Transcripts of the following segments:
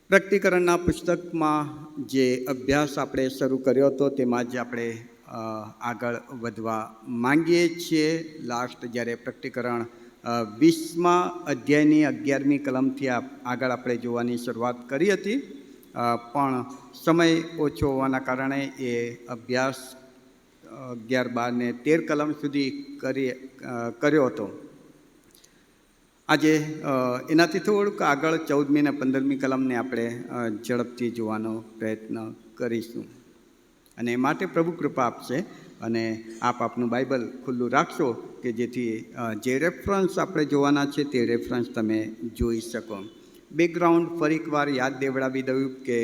પ્રકટીકરણના પુસ્તકમાં જે અભ્યાસ આપણે શરૂ કર્યો હતો તેમાં જ આપણે આગળ વધવા માંગીએ છીએ. લાસ્ટ જ્યારે પ્રકટીકરણ 20મા અધ્યાયની 11મી કલમથી આગળ આપણે જોવાની શરૂઆત કરી હતી, પણ સમય ઓછો હોવાના કારણે એ અભ્યાસ 11, 12 ને 13 કલમ સુધી કર્યો હતો. આજે એનાથી થોડુંક આગળ 14મી અને 15મી કલમને આપણે ઝડપથી જોવાનો પ્રયત્ન કરીશું. અને માટે પ્રભુ કૃપા આપશે અને આપ આપનું બાઇબલ ખુલ્લું રાખશો કે જેથી જે રેફરન્સ આપણે જોવાના છે તે રેફરન્સ તમે જોઈ શકો. બેકગ્રાઉન્ડ ફરી એકવાર યાદ દેવડાવી દઉં કે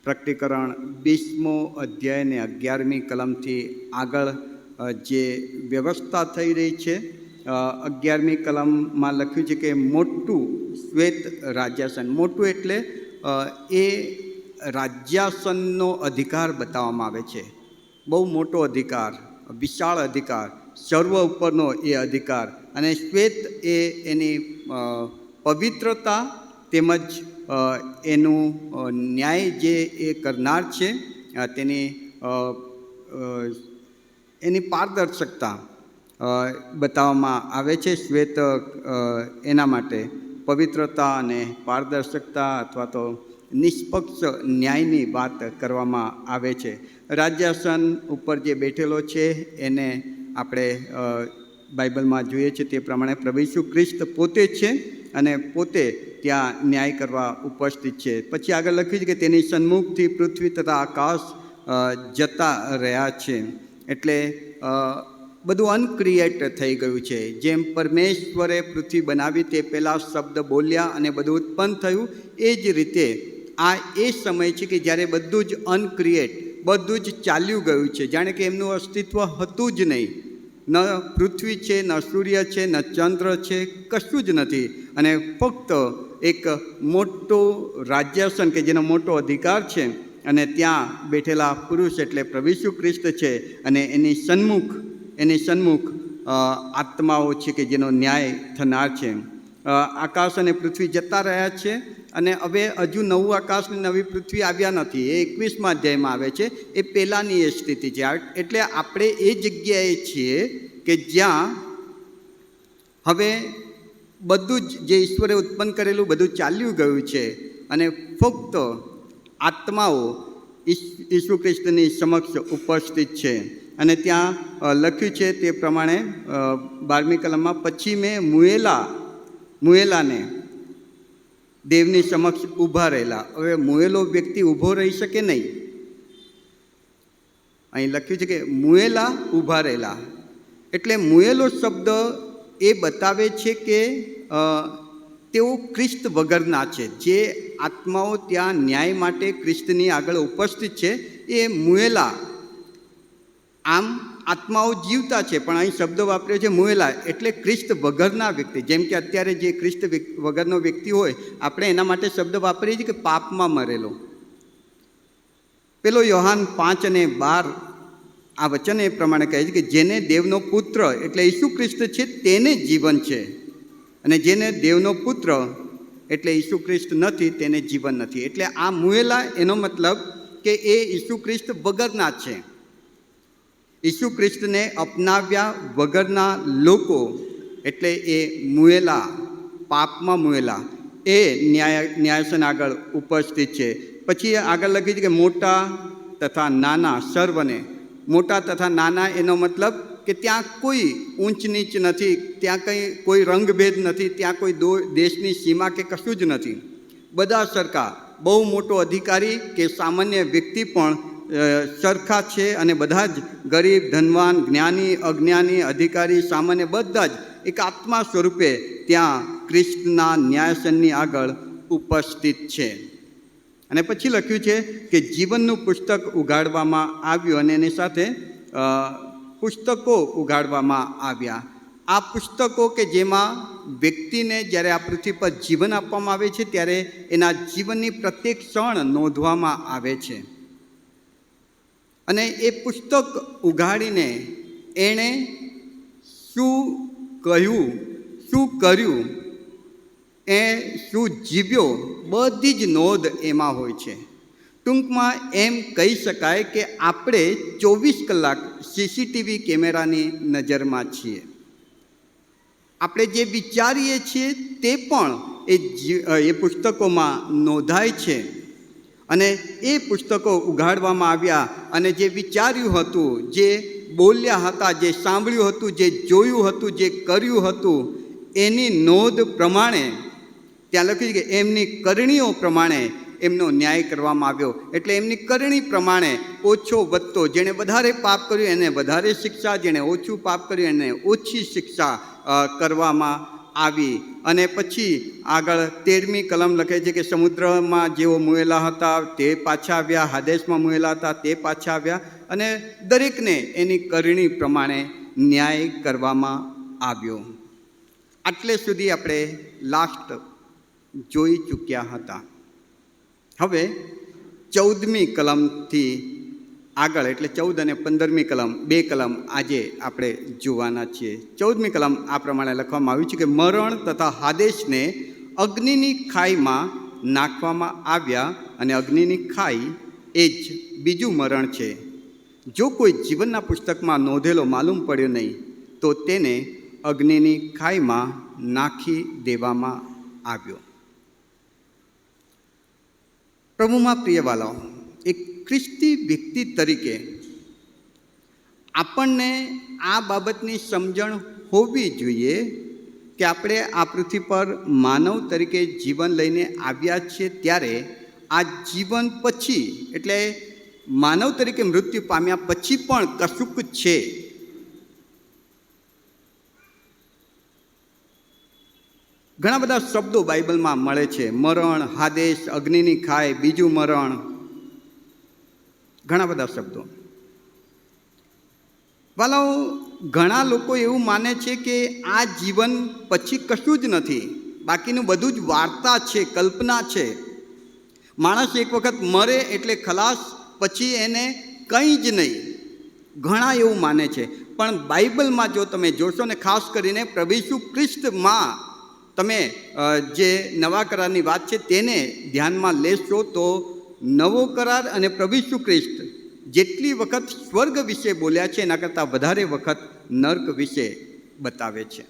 પ્રકટીકરણ 20મો અધ્યાય ને 11મી કલમથી આગળ જે વ્યવસ્થા થઈ રહી છે, 11મી કલમમાં લખ્યું છે કે મોટું શ્વેત રાજ્યાસન. મોટું એટલે એ રાજ્યાસનનો અધિકાર બતાવવામાં આવે છે. બહુ મોટો અધિકાર, વિશાળ અધિકાર, સર્વ ઉપરનો એ અધિકાર. અને શ્વેત એ એની પવિત્રતા તેમજ એનું ન્યાય જે એ કરનાર છે એની પારદર્શકતા બતાવવામાં આવે છે. શ્વેત એના માટે પવિત્રતા અને પારદર્શકતા અથવા તો નિષ્પક્ષ ન્યાયની વાત કરવામાં આવે છે. રાજ્યાસન ઉપર જે બેઠેલો છે એને આપણે બાઇબલમાં જોઈએ છીએ તે પ્રમાણે પ્રભુ ઈસુ ખ્રિસ્ત પોતે છે અને પોતે ત્યાં ન્યાય કરવા ઉપસ્થિત છે. પછી આગળ લખ્યું છે કે તેની સન્મુખથી પૃથ્વી તથા આકાશ જતા રહ્યા છે. એટલે બધું અનક્રિએટ થઈ ગયું છે. જેમ પરમેશ્વરે પૃથ્વી બનાવી તે પહેલાં શબ્દ બોલ્યા અને બધું ઉત્પન્ન થયું, એ જ રીતે આ એ સમય છે કે જ્યારે બધું જ અનક્રિએટ, બધું જ ચાલ્યું ગયું છે. જાણે કે એમનું અસ્તિત્વ હતું જ નહીં. ન પૃથ્વી છે, ન સૂર્ય છે, ન ચંદ્ર છે, કશું જ નથી. અને ફક્ત એક મોટું રાજ્યાસન કે જેનો મોટો અધિકાર છે અને ત્યાં બેઠેલા પુરુષ એટલે પ્રભુ ઈસુ ખ્રિસ્ત છે અને એની સન્મુખ આત્માઓ છે કે જેનો ન્યાય થનાર છે. આકાશ અને પૃથ્વી જતા રહ્યા છે અને હવે હજુ નવું આકાશ ને નવી પૃથ્વી આવ્યા નથી. એ 21મા અધ્યાયમાં આવે છે. એ પહેલાંની એ સ્થિતિ છે. એટલે આપણે એ જગ્યાએ છીએ કે જ્યાં હવે બધું જ જે ઈશ્વરે ઉત્પન્ન કરેલું બધું ચાલ્યું ગયું છે અને ફક્ત આત્માઓ ઈસુ ખ્રિસ્તની સમક્ષ ઉપસ્થિત છે. અને ત્યાં લખ્યું છે તે પ્રમાણે 12મી કલમમાં, પછી મેં મુએલાને દેવની સમક્ષ ઊભા રહેલા. હવે મુએલો વ્યક્તિ ઊભો રહી શકે નહીં. અહીં લખ્યું છે કે મુએલા ઊભા રહેલા. એટલે મુએલો શબ્દ એ બતાવે છે કે તેઓ ખ્રિસ્ત વગરના છે. જે આત્માઓ ત્યાં ન્યાય માટે ખ્રિસ્તની આગળ ઉપસ્થિત છે એ મુએલા. આમ આત્માઓ જીવતા છે, પણ અહીં શબ્દ વાપર્યો છે મુએલા, એટલે ખ્રિસ્ત વગરના વ્યક્તિ. જેમ કે અત્યારે જે ખ્રિસ્ત વગરનો વ્યક્તિ હોય, આપણે એના માટે શબ્દ વાપરીએ છીએ કે પાપમાં મરેલો. પેલો યોહાન 5 અને 12 આ વચન એ પ્રમાણે કહે છે કે જેને દેવનો પુત્ર એટલે ઈસુ ખ્રિસ્ત છે તેને જીવન છે, અને જેને દેવનો પુત્ર એટલે ઈસુ ખ્રિસ્ત નથી તેને જીવન નથી. એટલે આ મુએલા એનો મતલબ કે એ ઈસુ ખ્રિસ્ત વગરના છે. ઈસુ ખ્રિસ્તને અપનાવ્યા વગરના લોકો એટલે એ મુએલા, પાપમાં મુએલા, એ ન્યાયાસન આગળ ઉપસ્થિત છે. પછી આગળ લખ્યું છે કે મોટા તથા નાના સર્વને. મોટા તથા નાના એનો મતલબ કે ત્યાં કોઈ ઊંચ નીચ નથી, ત્યાં કોઈ રંગભેદ નથી, ત્યાં કોઈ દેશની સીમા કે કશું જ નથી. બધા સરખા. બહુ મોટો અધિકારી કે સામાન્ય વ્યક્તિ પણ સરખા છે અને બધા જ ગરીબ, ધનવાન, જ્ઞાની, અજ્ઞાની, અધિકારી, સામાન્ય બધા જ એક આત્મા સ્વરૂપે ત્યાં ખ્રિસ્તના ન્યાયાસનની આગળ ઉપસ્થિત છે. અને પછી લખ્યું છે કે જીવનનું પુસ્તક ઉઘાડવામાં આવ્યું અને એની સાથે પુસ્તકો ઉઘાડવામાં આવ્યા. આ પુસ્તકો કે જેમાં વ્યક્તિને જ્યારે આ પૃથ્વી પર જીવન આપવામાં આવે છે ત્યારે એના જીવનની પ્રત્યેક ક્ષણ નોંધવામાં આવે છે. અને એ પુસ્તક ઉઘાડીને એણે શું કહ્યું, શું કર્યું, એ શું જીવ્યો, બધી જ નોંધ એમાં હોય છે. ટૂંકમાં એમ કહી શકાય કે આપણે 24 કલાક સીસીટીવી કેમેરાની નજરમાં છીએ. આપણે જે વિચારીએ છીએ તે પણ એ પુસ્તકોમાં નોંધાય છે. અને એ પુસ્તકો ઉઘાડવામાં આવ્યા અને જે વિચાર્યું હતું, જે બોલ્યા હતા, જે સાંભળ્યું હતું, જે જોયું હતું, જે કર્યું હતું, એની નોંધ પ્રમાણે ત્યાં લખ્યું કે એમની કરણીઓ પ્રમાણે એમનો ન્યાય કરવામાં આવ્યો. એટલે એમની કરણી પ્રમાણે ઓછો વધતો, જેણે વધારે પાપ કર્યું એને વધારે શિક્ષા, જેણે ઓછું પાપ કર્યું એને ઓછી શિક્ષા કરવામાં આવી. અને પછી આગળ 13મી કલમ લખે છે કે સમુદ્રમાં જેઓ મુએલા હતા તે પાછા આવ્યા, હાદેશમાં મુએલા હતા તે પાછા આવ્યા, અને દરેકને એની કરણી પ્રમાણે ન્યાય કરવામાં આવ્યો. આટલે સુધી આપણે લાસ્ટ જોઈ ચૂક્યા હતા. હવે 14મી કલમથી આગળ, એટલે 14 અને 15મી કલમ, 2 કલમ આજે આપણે જોવાના છીએ. 14મી કલમ આ પ્રમાણે લખવામાં આવ્યું છે કે મરણ તથા હાદેશને અગ્નિની ખાઈમાં નાખવામાં આવ્યા, અને અગ્નિની ખાઈ એ જ બીજું મરણ છે. જો કોઈ જીવનના પુસ્તકમાં નોંધેલો માલુમ પડ્યો નહીં તો તેને અગ્નિની ખાઈમાં નાખી દેવામાં આવ્યો. પ્રભુમાં પ્રિયવાલાઓ, એક ખ્રિસ્તી વ્યક્તિ તરીકે આપણને આ બાબતની સમજણ હોવી જોઈએ કે આપણે આ પૃથ્વી પર માનવ તરીકે જીવન લઈને આવ્યા છીએ, ત્યારે આ જીવન પછી, એટલે માનવ તરીકે મૃત્યુ પામ્યા પછી પણ કશુંક છે. ઘણા બધા શબ્દો બાઇબલમાં મળે છે. મરણ, હાદેશ, અગ્નિની ખાઈ, બીજું મરણ, ઘણા બધા શબ્દો. વાલાઓ, ઘણા લોકો એવું માને છે કે આ જીવન પછી કશું જ નથી, બાકીનું બધું જ વાર્તા છે, કલ્પના છે. માણસ એક વખત મરે એટલે ખલાસ, પછી એને કંઈ જ નહીં. ઘણા એવું માને છે. પણ બાઇબલમાં જો તમે જોશો ને, ખાસ કરીને પ્રભુ ઈસુ ખ્રિસ્તમાં તમે જે નવા કરારની વાત છે તેને ધ્યાનમાં લેશો તો નવો કરાર અને પ્રભુ ઈસુ ખ્રિસ્ત જેટલી વખત સ્વર્ગ વિશે બોલ્યા છે એના કરતાં વધારે વખત નર્ક વિશે બતાવે છે.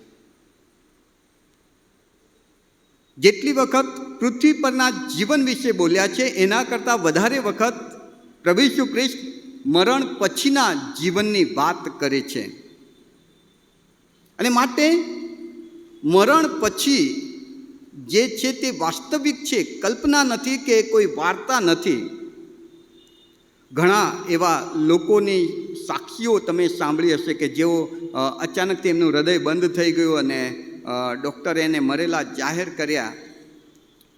જેટલી વખત પૃથ્વી પરના જીવન વિશે બોલ્યા છે એના કરતાં વધારે વખત પ્રભુ ઈસુ ખ્રિસ્ત મરણ પછીના જીવનની વાત કરે છે. અને માટે મરણ પછી જે છે તે વાસ્તવિક છે, કલ્પના નથી કે કોઈ વાર્તા નથી. ઘણા એવા લોકોની સાક્ષીઓ તમે સાંભળી હશે કે જેઓ અચાનકથી એમનું હૃદય બંધ થઈ ગયું અને ડૉક્ટરે એને મરેલા જાહેર કર્યા,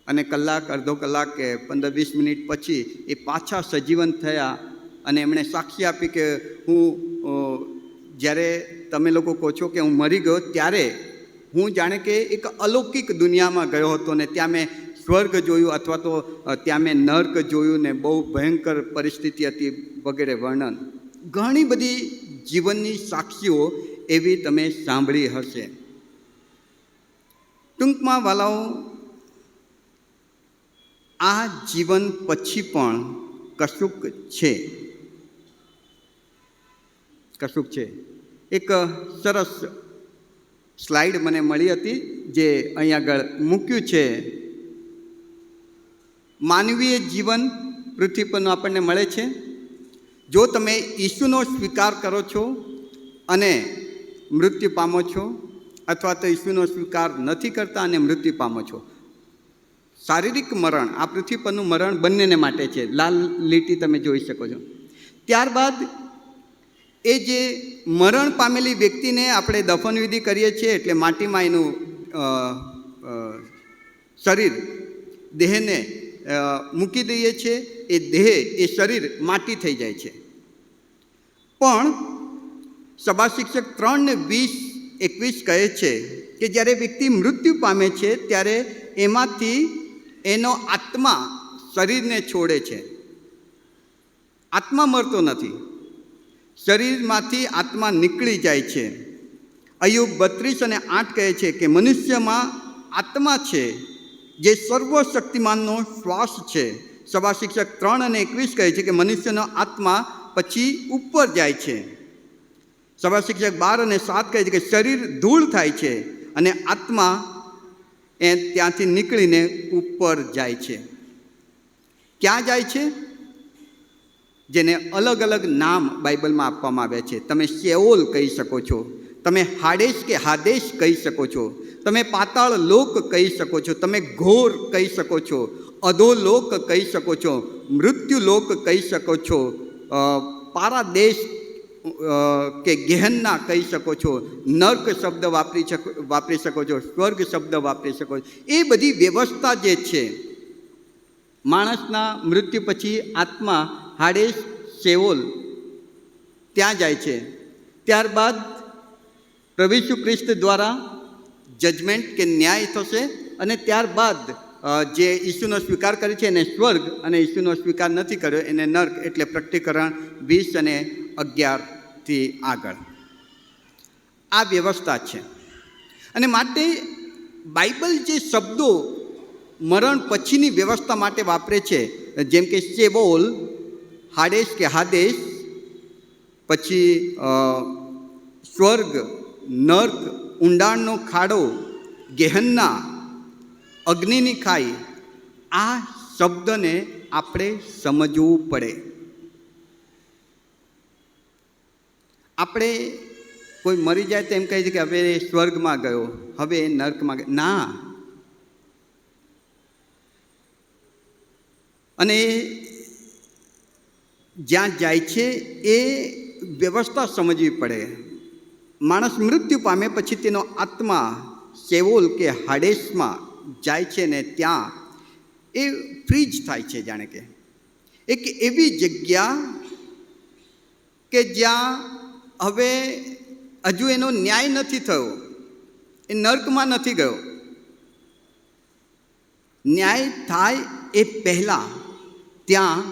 અને કલાક, અડધો કલાક કે 15-20 મિનિટ પછી એ પાછા સજીવન થયા અને એમણે સાક્ષી આપી કે હું જ્યારે તમે લોકો કહો છો કે હું મરી ગયો, ત્યારે હું જાણે કે એક અલૌકિક દુનિયામાં ગયો હતો ને ત્યાં મેં સ્વર્ગ જોયું, અથવા તો ત્યાં મેં નર્ક જોયું ને બહુ ભયંકર પરિસ્થિતિ હતી વગેરે વર્ણન. ઘણી બધી જીવનની સાક્ષીઓ એવી તમે સાંભળી હશે. ટૂંકમાં વાલાઓ, આ જીવન પછી પણ કશુંક છે, કશુંક છે. એક સરસ સ્લાઇડ મને મળી હતી જે અહીં આગળ મૂક્યું છે. માનવીય જીવન પૃથ્વી પરનું આપણને મળે છે. જો તમે ઈસુનો સ્વીકાર કરો છો અને મૃત્યુ પામો છો, અથવા તો ઈસુનો સ્વીકાર નથી કરતા અને મૃત્યુ પામો છો. શારીરિક મરણ, આ પૃથ્વી પરનું મરણ બંનેને માટે છે. લાલ લીટી તમે જોઈ શકો છો. ત્યારબાદ એ જે મરણ પામેલી વ્યક્તિને આપણે દફનવિધિ કરીએ છીએ, એટલે માટીમાં એનું શરીર, દેહને મૂકી દઈએ છીએ. એ દેહ, એ શરીર માટી થઈ જાય છે. પણ સભા શિક્ષક 3:20-21 કહે છે કે જ્યારે વ્યક્તિ મૃત્યુ પામે છે ત્યારે એમાંથી એનો આત્મા શરીરને છોડે છે. આત્મા મરતો નથી, શરીરમાંથી આત્મા નીકળી જાય છે. અય્યુબ 32:8 કહે છે કે મનુષ્યમાં આત્મા છે જે સર્વશક્તિમાનનો શ્વાસ છે. સભા શિક્ષક 3:21 કહે છે કે મનુષ્યનો આત્મા પછી ઉપર જાય છે. સભા શિક્ષક 12:7 કહે છે કે શરીર ધૂળ થાય છે અને આત્મા ત્યાંથી નીકળીને ઉપર જાય છે. ક્યાં જાય છે? જેને અલગ અલગ નામ બાઇબલમાં આપવામાં આવ્યા છે. તમે શેઓલ કહી શકો છો, તમે હાડેશ કે હાદેશ કહી શકો છો, તમે પાતાળ લોક કહી શકો છો, તમે ઘોર કહી શકો છો, અધોલોક કહી શકો છો, મૃત્યુ લોક કહી શકો છો, પારાદેશ કે ગેહન્ના કહી શકો છો, નર્ક શબ્દ વાપરી શકો છો, સ્વર્ગ શબ્દ વાપરી શકો છો. એ બધી વ્યવસ્થા જે છે, માણસના મૃત્યુ પછી આત્મા હાડેશ શેઓલ ત્યાં જાય છે. ત્યારબાદ પ્રભુ ઈસુ ખ્રિસ્ત દ્વારા જજમેન્ટ કે ન્યાય થશે અને ત્યારબાદ જે ઈસુનો સ્વીકાર કરે છે એને સ્વર્ગ અને ઈસુનો સ્વીકાર નથી કર્યો એને નર્ક, એટલે પ્રકટીકરણ 20:11 આગળ આ વ્યવસ્થા છે. અને માટે બાઇબલ જે શબ્દો મરણ પછીની વ્યવસ્થા માટે વાપરે છે, જેમ કે શેઓલ, હાડેશ કે હાદેશ, પછી સ્વર્ગ, નર્ક, ઊંડાણનો ખાડો, ગેહન્ના, અગ્નિની ખાઈ, આ શબ્દને આપણે સમજવું પડે. આપણે કોઈ મરી જાય તો એમ કહે છે કે હવે સ્વર્ગમાં ગયો, હવે નર્કમાં ગયો. ના. અને જ્યાં જાય છે એ વ્યવસ્થા સમજવી પડે. માણસ મૃત્યુ પામે પછી તેનો આત્મા શેઓલ કે હાડેશમાં જાય છે ને ત્યાં એ ફ્રીજ થાય છે. જાણે કે એક એવી જગ્યા કે જ્યાં હવે હજુ એનો ન્યાય નથી થયો, એ નર્કમાં નથી ગયો. ન્યાય થાય એ પહેલાં ત્યાં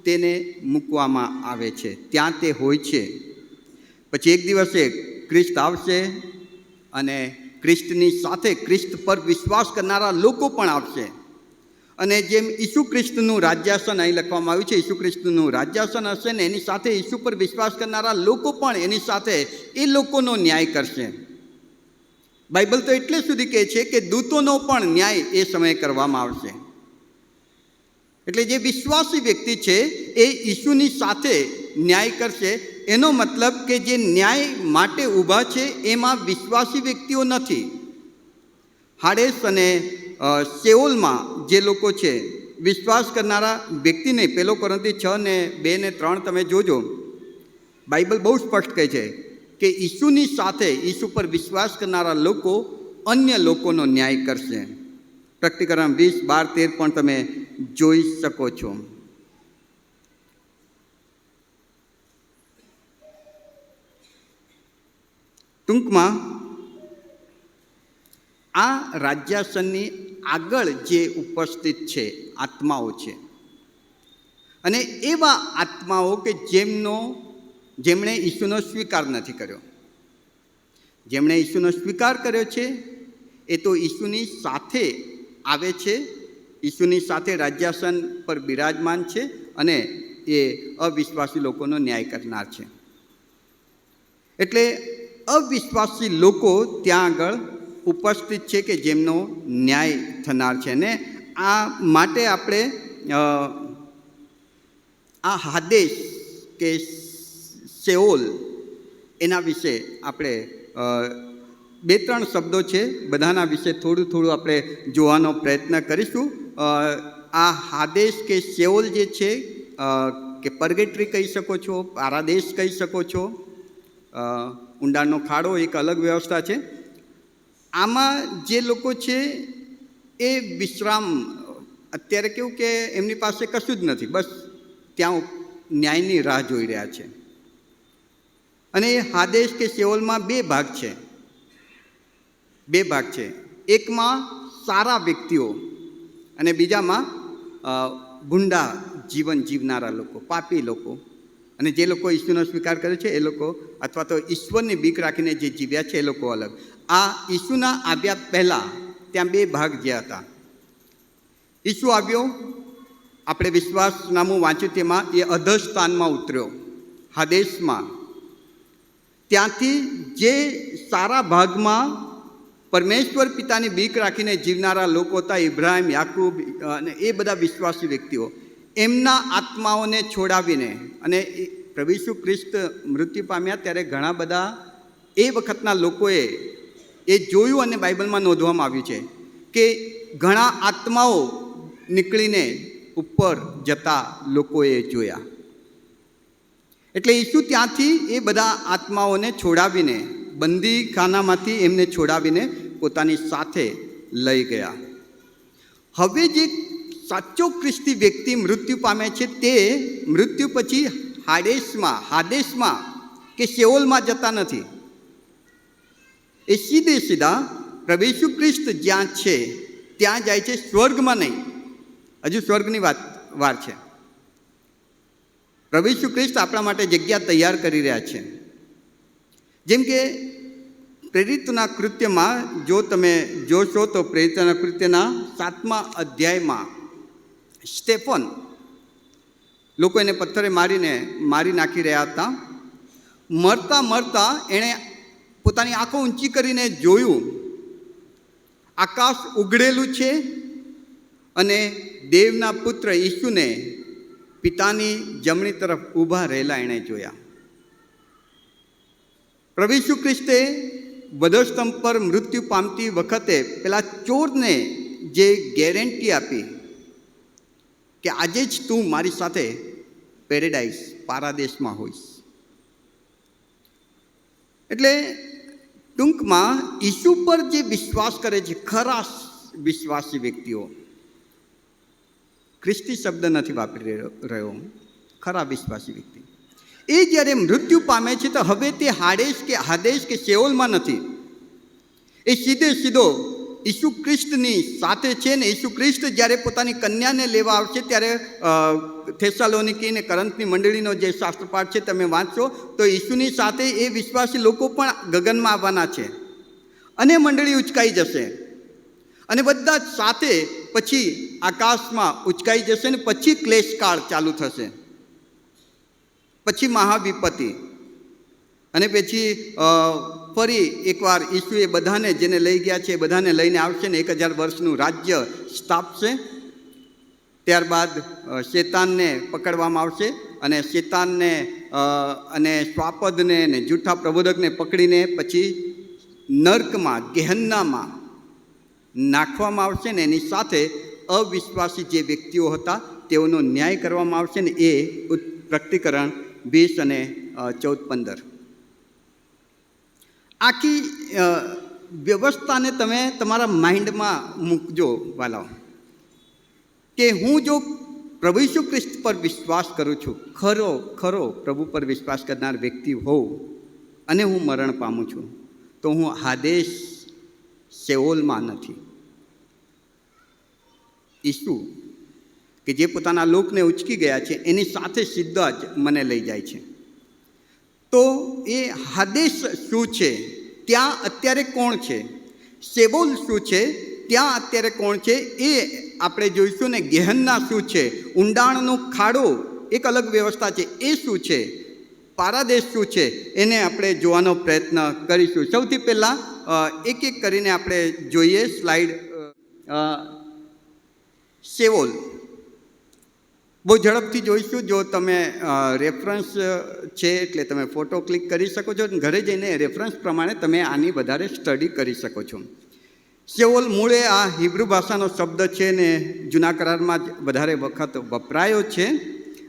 તેને મૂકવામાં આવે છે, ત્યાં તે હોય છે. પછી એક દિવસે ખ્રિસ્ત આવશે અને ખ્રિસ્તની સાથે ખ્રિસ્ત પર વિશ્વાસ કરનારા લોકો પણ આવશે. અને જેમ ઈસુ ખ્રિસ્તનું રાજ્યાસન અહીં લખવામાં આવ્યું છે, ઈસુ ખ્રિસ્તનું રાજ્યાસન હશે ને એની સાથે ઈસુ પર વિશ્વાસ કરનારા લોકો પણ એની સાથે એ લોકોનો ન્યાય કરશે. બાઇબલ તો એટલે સુધી કહે છે કે દૂતોનો પણ ન્યાય એ સમયે કરવામાં આવશે. એટલે જે વિશ્વાસી વ્યક્તિ છે એ ઈસુની સાથે ન્યાય કરશે. એનો મતલબ કે જે ન્યાય માટે ઊભા છે એમાં વિશ્વાસી વ્યક્તિઓ નથી. હાડેશ અને શેઓલમાં જે લોકો છે વિશ્વાસ કરનારા વ્યક્તિ નહીં. 1 કોરિન્થી 6:2-3 તમે જોજો, બાઇબલ બહુ સ્પષ્ટ કહે છે કે ઈસુની સાથે ઈસુ પર વિશ્વાસ કરનારા લોકો અન્ય લોકોનો ન્યાય કરશે. પ્રકટીકરણ 20:12-13 પણ તમે જોઈ શકો છો. ટૂંકમાં આ રાજ્યાસનની આગળ જે ઉપસ્થિત છે આત્માઓ છે, અને એવા આત્માઓ કે જેમણે ઈસુનો સ્વીકાર નથી કર્યો. જેમણે ઈસુનો સ્વીકાર કર્યો છે એ તો ઈસુની સાથે આવે છે, ઈસુની સાથે રાજ્યાસન પર બિરાજમાન છે અને એ અવિશ્વાસી લોકોનો ન્યાય કરનાર છે. એટલે અવિશ્વાસી લોકો ત્યાં આગળ ઉપસ્થિત છે કે જેમનો ન્યાય થનાર છે. ને આ માટે આપણે આ હાદેશ કે શેઓલ એના વિશે આપણે 2-3 શબ્દો છે, બધાના વિશે થોડું આપણે જોવાનો પ્રયત્ન કરીશું. આ હાદેશ કે શેઓલ જે છે કે પરગેટરી કહી શકો છો, પારાદેશ કહી શકો છો, ઊંડાણનો ખાડો એક અલગ વ્યવસ્થા છે. આમાં જે લોકો છે એ વિશ્રામ, અત્યારે કેવું કે એમની પાસે કશું જ નથી, બસ ત્યાં ન્યાયની રાહ જોઈ રહ્યા છે. અને એ હાદેશ કે શેઓલમાં 2 ભાગ છે. 2 ભાગ છે. એકમાં સારા વ્યક્તિઓ અને બીજામાં ગુંડા જીવન જીવનારા લોકો, પાપી લોકો. અને જે લોકો ઈશ્વરનો સ્વીકાર કરે છે એ લોકો, અથવા તો ઈશ્વરની બીક રાખીને જે જીવ્યા છે એ લોકો અલગ. આ ઈસુના આવ્યા પહેલાં ત્યાં 2 ભાગ જે હતા ઈસુ આવ્યો, આપણે વિશ્વાસનામું વાંચ્યું તેમાં એ અધસ્થાનમાં ઉતર્યો, હાદેશમાં. ત્યાંથી જે સારા ભાગમાં પરમેશ્વર પિતાની બીક રાખીને જીવનારા લોકો હતા, ઇબ્રાહિમ, યાકૂબ અને એ બધા વિશ્વાસી વ્યક્તિઓ, એમના આત્માઓને છોડાવીને, અને પ્રભુ ઈસુ ખ્રિસ્ત મૃત્યુ પામ્યા ત્યારે ઘણા બધા એ વખતના લોકોએ એ જોયું અને બાઇબલમાં નોંધવામાં આવ્યું છે કે ઘણા આત્માઓ નીકળીને ઉપર જતા લોકોએ જોયા. એટલે ઈસુ ત્યાંથી એ બધા આત્માઓને છોડાવીને, બંદીખાનામાંથી એમને છોડાવીને પોતાની સાથે લઈ ગયા. હવે જે સાચો ખ્રિસ્તી વ્યક્તિ મૃત્યુ પામે છે તે મૃત્યુ પછી હાદેશમાં કે શેઓલમાં જતા નથી. એ સીધા પ્રભુ ઈસુ ખ્રિસ્ત જ્યાં છે ત્યાં જાય છે, સ્વર્ગમાં નહીં. હજુ સ્વર્ગની વાર છે. પ્રભુ ઈસુ ખ્રિસ્ત આપણા માટે જગ્યા તૈયાર કરી રહ્યા છે. જેમ કે પ્રેરિતોના કૃત્યમાં જો તમે જોશો તો પ્રેરિતોના કૃત્યના 7મા અધ્યાયમાં સ્ટેફન, લોકો એને પથ્થરે મારી નાખી રહ્યા હતા. મરતા એણે પોતાની આંખો ઊંચી કરીને જોયું, આકાશ ઉઘડેલું છે અને દેવના પુત્ર ઈસુને પિતાની જમણી તરફ ઊભા રહેલા એણે જોયા. પ્રભુ ઈસુ ખ્રિસ્તે વધસ્તંભ પર મૃત્યુ પામતી વખતે પેલા ચોરને જે ગેરંટી આપી કે આજે જ તું મારી સાથે પેરેડાઇઝ, પારાદેશમાં હોઈશ. એટલે ટૂંકમાં ઈસુ પર જે વિશ્વાસ કરે છે ખરા વિશ્વાસી વ્યક્તિઓ, ખ્રિસ્તી શબ્દ નથી વાપરી રહ્યો, ખરા વિશ્વાસી વ્યક્તિ, એ જ્યારે મૃત્યુ પામે છે તો હવે તે હાદેશ કે શેઓલમાં નથી. એ સીધો ઈસુ ખ્રિસ્તની સાથે છે. ને ઈસુ ખ્રિસ્ત જ્યારે પોતાની કન્યાને લેવા આવશે ત્યારે થેસાલોનિકી અને કરંથની મંડળીનો જે શાસ્ત્રપાઠ છે તમે વાંચશો તો ઈસુની સાથે એ વિશ્વાસી લોકો પણ ગગનમાં આવવાના છે અને મંડળી ઉચકાઈ જશે અને બધા જ સાથે પછી આકાશમાં ઉચકાઈ જશે ને પછી ક્લેશકાળ ચાલુ થશે, પછી મહાવિપત્તિ, અને પછી ફરી એકવાર ઈસુ એ બધાને જેને લઈ ગયા છે એ બધાને લઈને આવશે ને 1000 વર્ષનું રાજ્ય સ્થાપશે. ત્યારબાદ શેતાનને પકડવામાં આવશે અને શેતાનને અને સ્વાપદને ને જૂઠા પ્રબોધકને પકડીને પછી નર્કમાં, ગેહન્નામાં નાખવામાં આવશે ને એની સાથે અવિશ્વાસી જે વ્યક્તિઓ હતા તેઓનો ન્યાય કરવામાં આવશે ને એ પ્રકટીકરણ 20 અને 14-15. આખી વ્યવસ્થાને તમે તમારા માઇન્ડમાં મૂકજો વાલાઓ, કે હું જો પ્રભુ ઈસુ ખ્રિસ્ત પર વિશ્વાસ કરું છું, ખરો પ્રભુ પર વિશ્વાસ કરનાર વ્યક્તિ હોઉં અને હું મરણ પામું છું તો હું હાદેશ શેઓલમાં નથી. ઈસુ કે જે પોતાના લોકને ઉચકી ગયા છે એની સાથે સીધા જ મને લઈ જાય છે. તો એ હાદેશ શું છે, ત્યાં અત્યારે કોણ છે, શેઓલ શું છે, ત્યાં અત્યારે કોણ છે એ આપણે જોઈશું. ને ગેહન્ના શું છે, ઊંડાણનો ખાડો એક અલગ વ્યવસ્થા છે, એ શું છે, પારાદેશ શું છે, એને આપણે જોવાનો પ્રયત્ન કરીશું. સૌથી પહેલાં એક કરીને આપણે જોઈએ સ્લાઇડ. શેઓલ બહુ ઝડપથી જોઈશું. જો તમે રેફરન્સ છે એટલે તમે ફોટો ક્લિક કરી શકો છો, ઘરે જઈને રેફરન્સ પ્રમાણે તમે આની વધારે સ્ટડી કરી શકો છો. શેઓલ મૂળે આ હિબ્રુ ભાષાનો શબ્દ છે ને જૂના કરારમાં જ વધારે વખત વપરાયો છે.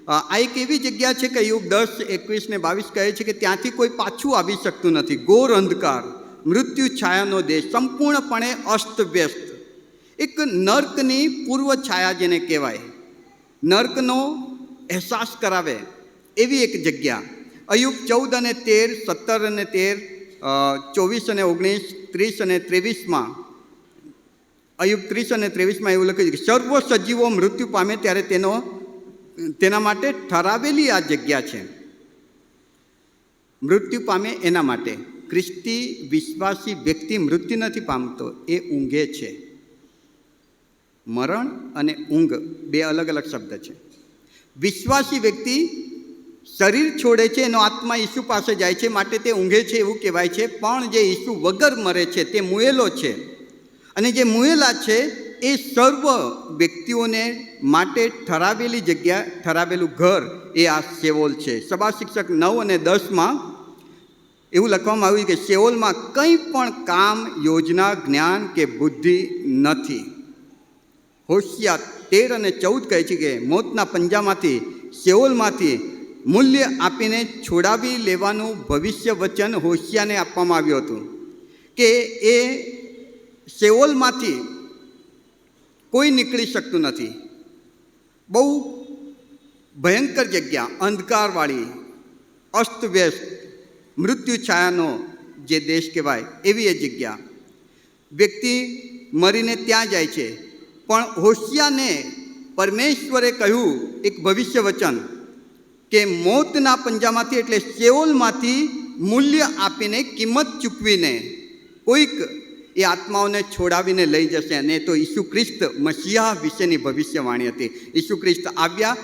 આ એક એવી જગ્યા છે કે યુગ 10, 21 ને 22 કહે છે કે ત્યાંથી કોઈ પાછું આવી શકતું નથી. ઘોર અંધકાર, મૃત્યુ છાયાનો દેશ, સંપૂર્ણપણે અસ્તવ્યસ્ત, એક નર્કની પૂર્વ છાયા જેને કહેવાય, નર્કનો અહેસાસ કરાવે એવી એક જગ્યા. અયુબ 14 અને 13, 17 અને 13, 24 અને 19, 30 અને 23માં, અયુબ 30 અને 23માં એવું લખ્યું છે કે સર્વ સજીવો મૃત્યુ પામે ત્યારે તેના માટે ઠરાવેલી આ જગ્યા છે. મૃત્યુ પામે એના માટે. ખ્રિસ્તી વિશ્વાસી વ્યક્તિ મૃત્યુ નથી પામતો, એ ઊંઘે છે. મરણ અને ઊંઘ બે અલગ અલગ શબ્દ છે. વિશ્વાસી વ્યક્તિ શરીર છોડે છે, એનો આત્મા ઈસુ પાસે જાય છે, માટે તે ઊંઘે છે એવું કહેવાય છે. પણ જે ઈસુ વગર મરે છે તે મુએલો છે. અને જે મુએલા છે એ સર્વ વ્યક્તિઓને માટે ઠરાવેલી જગ્યા, ઠરાવેલું ઘર એ આ શેઓલ છે. સભા શિક્ષક 9 અને 10 એવું લખવામાં આવ્યું કે શેઓલમાં કંઈ પણ કામ, યોજના, જ્ઞાન કે બુદ્ધિ નથી. હોશિયા 13 અને 14 કહે છે કે મોતના પંજામાંથી, શેઓલમાંથી મૂલ્ય આપીને છોડાવી લેવાનું ભવિષ્ય વચન હોશિયાને આપવામાં આવ્યું હતું કે એ શેઓલમાંથી કોઈ નીકળી શકતું નથી. બહુ ભયંકર જગ્યા, અંધકારવાળી, અસ્તવ્યસ્ત, મૃત્યુ છાયાનો જે દેશ કહેવાય એવી એ જગ્યા. વ્યક્તિ મરીને ત્યાં જાય છે. પણ હોશિયાને પરમેશ્વરે કહ્યું એક ભવિષ્ય વચન કે મોતના પંજામાંથી એટલે શેઓલમાંથી મૂલ્ય આપીને, કિંમત ચૂકવીને કોઈક એ આત્માઓને છોડાવીને લઈ જશે. અને તો ઈસુ ખ્રિસ્ત મસીહા વિશેની ભવિષ્યવાણી હતી. ઈસુ ખ્રિસ્ત આવ્યા,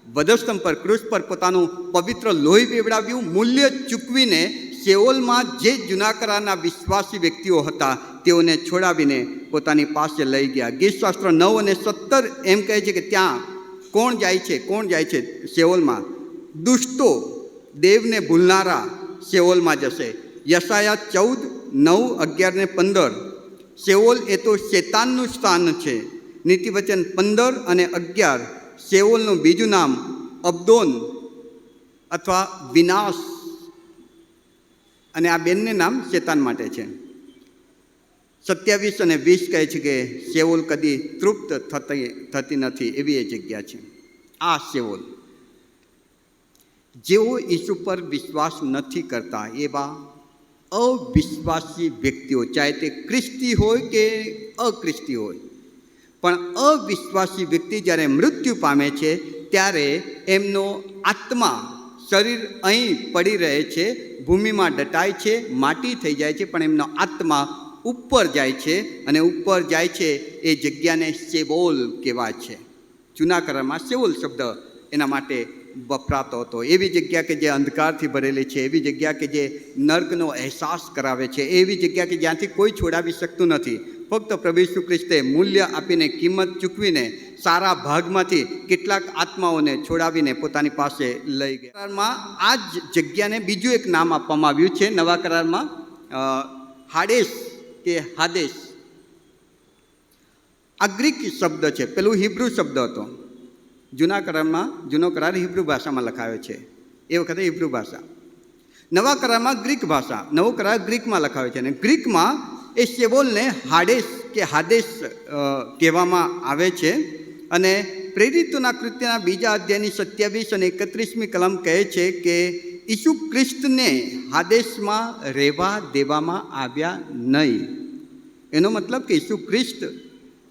વધસ્તંભ પર, ક્રૂસ પર પોતાનું પવિત્ર લોહી પીવડાવ્યું, મૂલ્ય ચૂકવીને શેઓલમાં જે જૂના કરારના વિશ્વાસી વ્યક્તિઓ હતા તેઓને છોડાવીને પોતાની પાસે લઈ ગયા. ગીતશાસ્ત્ર 9 અને 17 એમ કહે છે કે ત્યાં કોણ જાય છે? કોણ જાય છે શેઓલમાં? દુષ્ટો, દેવને ભૂલનારા શેઓલમાં જશે. યશાયા 14, 9, 11 ને 15. શેઓલ એ તો શેતાનનું સ્થાન છે. નીતિવચન 15 અને 11 શેઓલનું બીજું નામ અબદોન અથવા વિનાશ, અને આ બેનને નામ શેતાન માટે છે. 27 અને 20 કહે છે કે શેઓલ કદી તૃપ્ત થતી નથી એવી એ જગ્યા છે. આ શેઓલ. જેઓ ઈસુ પર વિશ્વાસ નથી કરતા એવા અવિશ્વાસી વ્યક્તિઓ, ચાહે તે ખ્રિસ્તી હોય કે અખ્રિસ્તી હોય, પણ અવિશ્વાસી વ્યક્તિ જ્યારે મૃત્યુ પામે છે ત્યારે એમનો આત્મા, શરીર અહીં પડી રહે છે, ભૂમિમાં દટાય છે, માટી થઈ જાય છે, પણ એમનો આત્મા ઉપર જાય છે. અને ઉપર જાય છે એ જગ્યાને શેઓલ કહેવાય છે. જૂના કરારમાં શેઓલ શબ્દ એના માટે વપરાતો હતો. એવી જગ્યા કે જે અંધકારથી ભરેલી છે, એવી જગ્યા કે જે નર્કનો અહેસાસ કરાવે છે, એવી જગ્યા કે જ્યાંથી કોઈ છોડાવી શકતું નથી. ફક્ત પ્રભુ ઈસુ ખ્રિસ્તે મૂલ્ય આપીને, કિંમત ચૂકવીને સારા ભાગમાંથી કેટલાક આત્માઓને છોડાવીને પોતાની પાસે લઈ ગયા. કરારમાં આ જ જગ્યાને બીજું એક નામ આપવામાં આવ્યું છે નવા કરારમાં, હાડેસ કે હાદેશ. આ ગ્રીક શબ્દ છે, પેલું હિબ્રુ શબ્દ હતો. જૂના કરારમાં, જૂનો કરાર હિબ્રુ ભાષામાં લખાયો છે, એ વખતે હિબ્રુ ભાષા. નવા કરારમાં ગ્રીક ભાષા, નવો કરાર ગ્રીકમાં લખાયો છે. અને ગ્રીકમાં એ શેઓલને હાડેસ કે હાદેશ કહેવામાં આવે છે. અને પ્રેરિતોના કૃત્યના 2 અધ્યાયની 27 અને 31મી કલમ કહે છે કે ઈસુ ખ્રિસ્તને હાદેશમાં રહેવા દેવામાં આવ્યા નહીં. એનો મતલબ કે ઈસુ ખ્રિસ્ત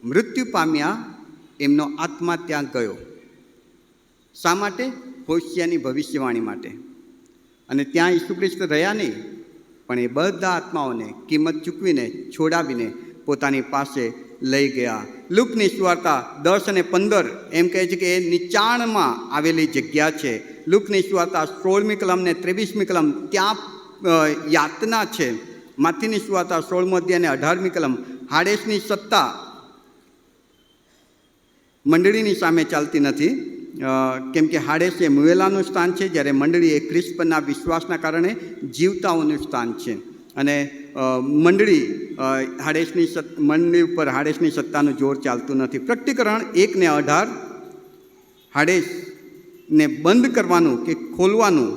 મૃત્યુ પામ્યા, એમનો આત્મા ત્યાં ગયો. શા માટે? હોશિયાની ભવિષ્યવાણી માટે. અને ત્યાં ઈસુ ખ્રિસ્ત રહ્યા નહીં, પણ એ બધા આત્માઓને કિંમત ચૂકવીને છોડાવીને પોતાની પાસે લઈ ગયા. લુકની સુવાર્તા 10 અને 15 એમ કહે છે કે એ નીચાણમાં આવેલી જગ્યા છે. લુકની સુવાર્તા 16મી કલમ ને 23મી કલમ ત્યાં યાતના છે. માથીની સુવાર્તા 16મો અધ્યાય અને 18મી કલમ હાડેસની સત્તા મંડળીની સામે ચાલતી નથી, કેમ કે હાડેસ એ મુએલાનું સ્થાન છે, જ્યારે મંડળી એ ખ્રિસ્ત પરના વિશ્વાસના કારણે જીવતાઓનું સ્થાન છે. અને મંડળી ઉપર હાડેસની સત્તાનું જોર ચાલતું નથી. પ્રકટીકરણ 1 ને 18 હાડેસને બંધ કરવાનું કે ખોલવાનું,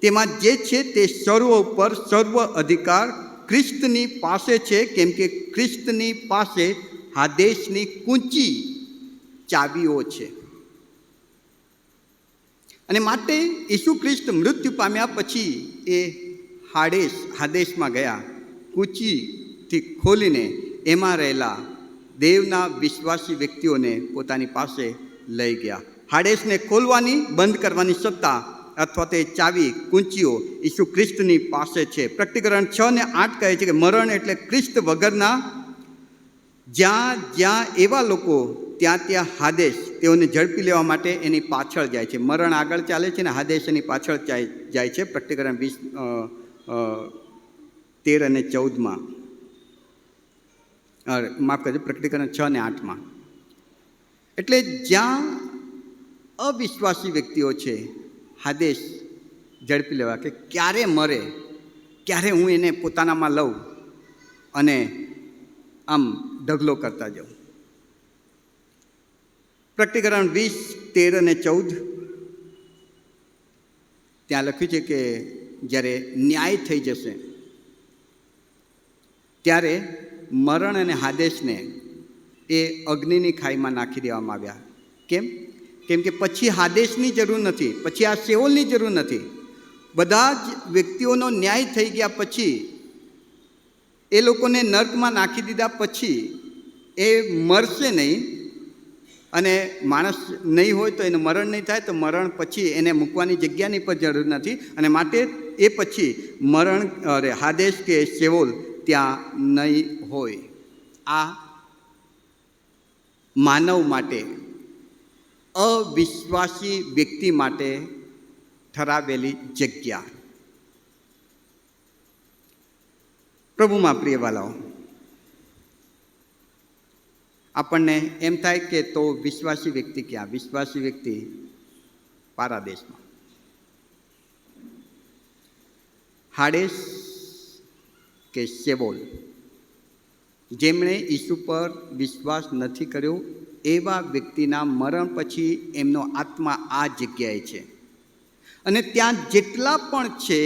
તેમાં જે છે તે સર્વ ઉપર સર્વ અધિકાર ખ્રિસ્તની પાસે છે, કેમ કે ખ્રિસ્તની પાસે હાદેશની કૂંચી ચાવીઓ છે. અને માટે ઈસુ ખ્રિસ્ત મૃત્યુ પામ્યા પછી એ હાદેશમાં ગયા, કૂંચીથી ખોલીને એમાં રહેલા દેવના વિશ્વાસી વ્યક્તિઓને પોતાની પાસે લઈ ગયા. હાડેસને ખોલવાની, બંધ કરવાની સત્તા અથવા તે ચાવી, કૂંચીઓ ઈસુ ખ્રિસ્તની પાસે છે. પ્રકટીકરણ 6 ને 8 કહે છે કે મરણ એટલે ખ્રિસ્ત વગરના જ્યાં જ્યાં એવા લોકો ત્યાં ત્યાં હાદેશ તેઓને ઝડપી લેવા માટે એની પાછળ જાય છે. મરણ આગળ ચાલે છે ને હાદેશ એની પાછળ જાય છે. પ્રકટીકરણ 13 અને 14 માફ કરજો, પ્રકટીકરણ 6 અને 8. એટલે જ્યાં અવિશ્વાસી વ્યક્તિઓ છે, હાદેશ ઝડપી લેવા કે ક્યારે મરે, ક્યારે હું એને પોતાનામાં લઉં અને આમ ઢગલો કરતા જાઉં. પ્રકટીકરણ 20, 13 અને 14 ત્યાં લખ્યું છે કે જ્યારે ન્યાય થઈ જશે ત્યારે મરણ અને હાદેશને એ અગ્નિની ખાઈમાં નાખી દેવામાં આવ્યા. કેમ? કેમ કે પછી હાદેશની જરૂર નથી, પછી આ શેઓલની જરૂર નથી. બધા જ વ્યક્તિઓનો ન્યાય થઈ ગયા પછી, એ લોકોને નર્કમાં નાખી દીધા પછી એ મરશે નહીં. અને માણસ નહીં હોય તો એનું મરણ નહીં થાય, તો મરણ પછી એને મૂકવાની જગ્યાની પણ જરૂર નથી. અને માટે એ પછી મરણ હાદેશ કે શેઓલ ત્યાં નહીં હોય. આ માનવ માટે, અવિશ્વાસી વ્યક્તિ માટે ઠરાવેલી જગ્યા. પ્રભુમાં પ્રિય વાલાઓ, આપણને એમ થાય કે તો વિશ્વાસી વ્યક્તિ ક્યાં? વિશ્વાસી વ્યક્તિ પારાદેશમાં. હાદેશ કે શેઓલ, જેમણે ઈસુ પર વિશ્વાસ નથી કર્યો એવા વ્યક્તિના મરણ પછી એમનો આત્મા આ જગ્યાએ છે. અને ત્યાં જેટલા પણ છે,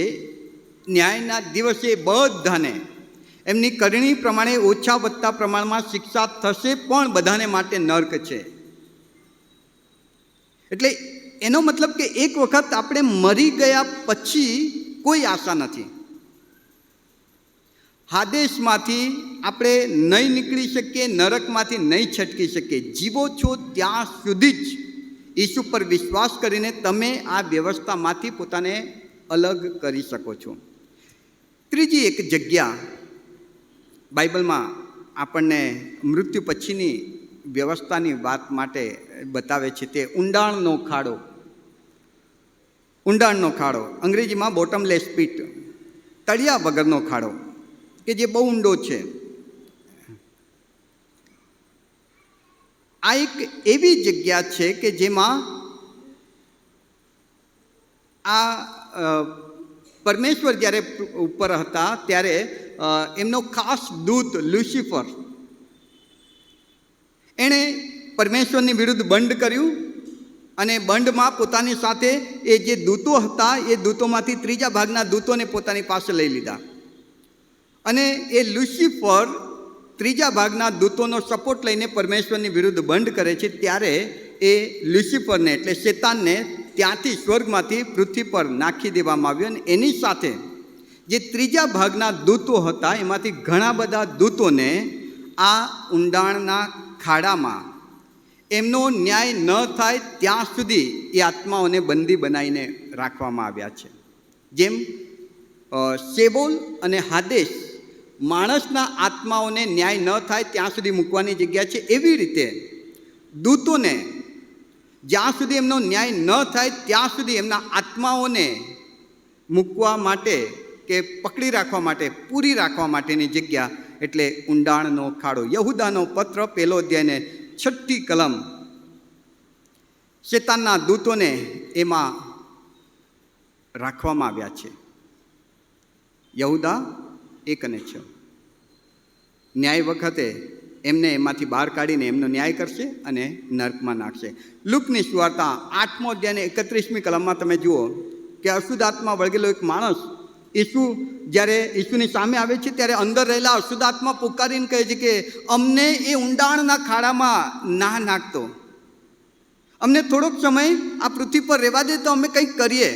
ન્યાયના દિવસે બધાને એમની કરણી પ્રમાણે ઓછા વધતા પ્રમાણમાં શિક્ષા થશે, પણ બધાને માટે નર્ક છે. એટલે એનો મતલબ કે એક વખત આપણે મરી ગયા પછી કોઈ આશા નથી. હાદેશમાંથી આપણે નહીં નીકળી શકીએ, નરકમાંથી નહીં છટકી શકીએ. જીવો છો ત્યાં સુધી જ ઈસુ પર વિશ્વાસ કરીને તમે આ વ્યવસ્થામાંથી પોતાને અલગ કરી શકો છો. ત્રીજી એક જગ્યા બાઇબલમાં આપણને મૃત્યુ પછીની વ્યવસ્થાની વાત માટે બતાવે છે, તે ઊંડાણનો ખાડો. ઊંડાણનો ખાડો, અંગ્રેજીમાં બોટમલેસ પીટ, તળિયા વગરનો ખાડો, કે જે બહુ ઊંડો છે. આ એક એવી જગ્યા છે કે જેમાં આ પરમેશ્વર જ્યારે ઉપર હતા ત્યારે એમનો ખાસ દૂત લ્યુસિફર, એણે પરમેશ્વરની વિરુદ્ધ બંડ કર્યું અને બંડમાં પોતાની સાથે એ જે દૂતો હતા એ દૂતોમાંથી ત્રીજા ભાગના દૂતોને પોતાની પાસે લઈ લીધા. અને એ લ્યુસિફર ત્રીજા ભાગના દૂતોનો સપોર્ટ લઈને પરમેશ્વરની વિરુદ્ધ બંધ કરે છે. ત્યારે એ લ્યુસિફરને એટલે શેતાનને ત્યાંથી સ્વર્ગમાંથી પૃથ્વી પર નાખી દેવામાં આવ્યો. અને એની સાથે જે ત્રીજા ભાગના દૂતો હતા એમાંથી ઘણા બધા દૂતોને આ ઊંડાણના ખાડામાં એમનો ન્યાય ન થાય ત્યાં સુધી એ આત્માઓને બંદી બનાવીને રાખવામાં આવ્યા છે. જેમ શેઓલ અને હાદેશ માણસના આત્માઓને ન્યાય ન થાય ત્યાં સુધી મૂકવાની જગ્યા છે, એવી રીતે દૂતોને જ્યાં સુધી એમનો ન્યાય ન થાય ત્યાં સુધી એમના આત્માઓને મૂકવા માટે કે પકડી રાખવા માટે, પૂરી રાખવા માટેની જગ્યા એટલે ઊંડાણનો ખાડો. યહૂદાનો પત્ર 1 અધ્યાયને 6ઠી કલમ, શેતાનના દૂતોને એમાં રાખવામાં આવ્યા છે. યહૂદા 1 અને 6. ન્યાય વખતે એમને એમાંથી બહાર કાઢીને એમનો ન્યાય કરશે અને નર્કમાં નાખશે. લુકની સુવાર્તા 8મો અધ્યાયને 31મી કલમમાં તમે જુઓ કે અશુદ્ધ આત્મા વળગેલો એક માણસ જ્યારે ઈસુની સામે આવે છે ત્યારે અંદર રહેલા અશુદ્ધ આત્મા પુકારીને કહે છે કે અમને એ ઊંડાણના ખાડામાં ના નાખતો, અમને થોડોક સમય આ પૃથ્વી પર રહેવા દે તો અમે કંઈક કરીએ,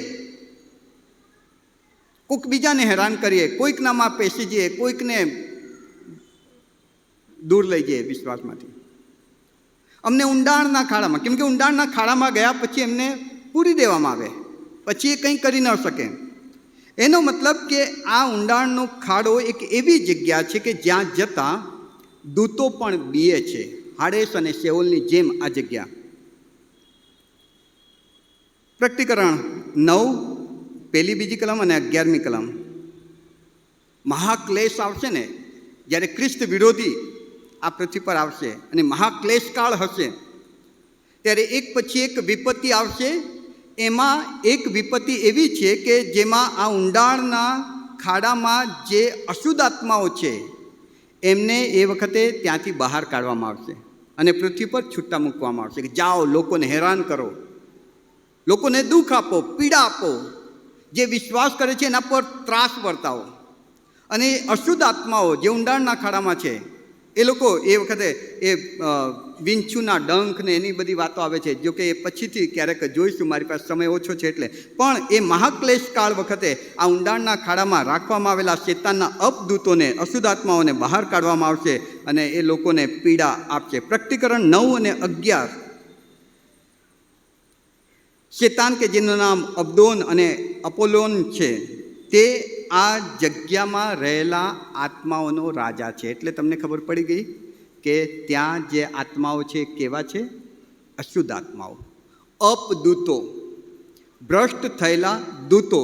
કોઈક બીજાને હેરાન કરીએ, કોઈક નામાં પેસી જઈએ, કોઈકને દૂર લઈ જઈએ વિશ્વાસમાંથી. અમને ઊંડાણના ખાડામાં, કેમ કે ઊંડાણના ખાડામાં ગયા પછી એમને પૂરી દેવામાં આવે, પછી એ કંઈ કરી ન શકે. એનો મતલબ કે આ ઊંડાણનો ખાડો એક એવી જગ્યા છે કે જ્યાં જતાં દૂતો પણ બીએ છે. હાડેસ અને શેઓલની જેમ આ જગ્યા. પ્રકટીકરણ 9 પહેલી બીજી કલમ અને 11મી કલમ. મહાક્લેશ આવશે ને, જ્યારે ખ્રિસ્ત વિરોધી આ પૃથ્વી પર આવશે અને મહાક્લેશ કાળ હશે, ત્યારે એક પછી એક વિપત્તિ આવશે. એમાં એક વિપત્તિ એવી છે કે જેમાં આ ઊંડાણના ખાડામાં જે અશુદ્ધ આત્માઓ છે એમને એ વખતે ત્યાંથી બહાર કાઢવામાં આવશે અને પૃથ્વી પર છૂટા મૂકવામાં આવશે કે જાઓ, લોકોને હેરાન કરો, લોકોને દુઃખ આપો, પીડા આપો, જે વિશ્વાસ કરે છે એના પર ત્રાસ વર્તાવો. અને અશુદ્ધ આત્માઓ જે ઊંડાણના ખાડામાં છે એ લોકો એ વખતે એ વિંછુના ડંખ ને એની બધી વાતો આવે છે. જો કે એ પછીથી ક્યારેક જોઈશું, મારી પાસે સમય ઓછો છે એટલે. પણ એ મહાક્લેશ કાળ વખતે આ ઊંડાણના ખાડામાં રાખવામાં આવેલા શેતાનના અપદૂતોને, અશુદ્ધ આત્માઓને બહાર કાઢવામાં આવશે અને એ લોકોને પીડા આપશે. પ્રકટીકરણ 9 અને 11. શેતાન કે જેનું નામ અબદોન અને અપોલોન છે, તે આ જગ્યામાં રહેલા આત્માઓનો રાજા છે. એટલે તમને ખબર પડી ગઈ કે ત્યાં જે આત્માઓ છે કેવા છે? અશુદ્ધ આત્માઓ, અપદૂતો, ભ્રષ્ટ થયેલા દૂતો,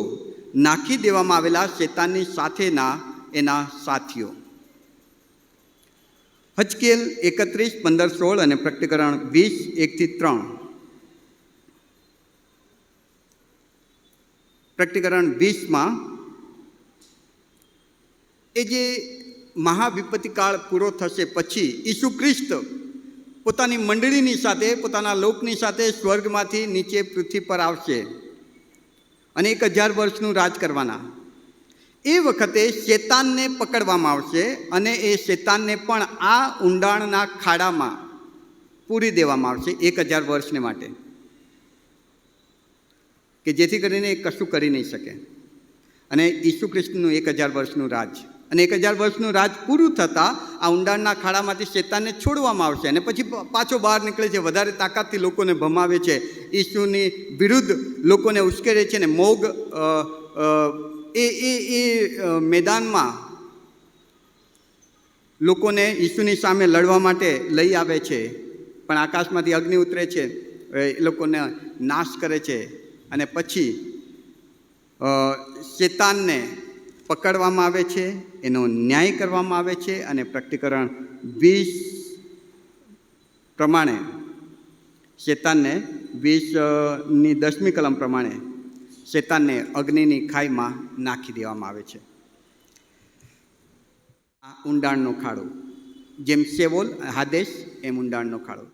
નાખી દેવામાં આવેલા શેતાનની સાથેના એના સાથીઓ. હજકેલ 31:15-16 અને પ્રકટીકરણ 20:1-3. પ્રકટીકરણ 20માં એ જે મહાવિપત્તિ કાળ પૂરો થશે પછી ઈસુ ખ્રિસ્ત પોતાની મંડળીની સાથે, પોતાના લોકની સાથે સ્વર્ગમાંથી નીચે પૃથ્વી પર આવશે અને 1000 વર્ષનું રાજ કરવાના. એ વખતે શેતાનને પકડવામાં આવશે અને એ શેતાનને પણ આ ઊંડાણના ખાડામાં પૂરી દેવામાં આવશે 1000 વર્ષને માટે, કે જેથી કરીને એ કશું કરી નહીં શકે. અને ઈસુ ખ્રિસ્તનું 1000 વર્ષનું રાજ, અને 1000 વર્ષનું રાજ પૂરું થતાં આ ઊંડાણના ખાડામાંથી શેતાનને છોડવામાં આવશે અને પછી પાછો બહાર નીકળે છે, વધારે તાકાતથી લોકોને ભમાવે છે, ઈસુની વિરુદ્ધ લોકોને ઉશ્કેરે છે ને મોગ એ મેદાનમાં લોકોને ઈસુની સામે લડવા માટે લઈ આવે છે. પણ આકાશમાંથી અગ્નિ ઉતરે છે, એ લોકોને નાશ કરે છે અને પછી શેતાનને પકડવામાં આવે છે, એનો ન્યાય કરવામાં આવે છે. અને પ્રકટીકરણ 20 પ્રમાણે શેતાનને 20ની 10મી કલમ પ્રમાણે શેતાનને અગ્નિની ખાઈમાં નાખી દેવામાં આવે છે. આ ઊંડાણનો ખાડો, જેમ શેઓલ, હાદેશ, એમ ઊંડાણનો ખાડો,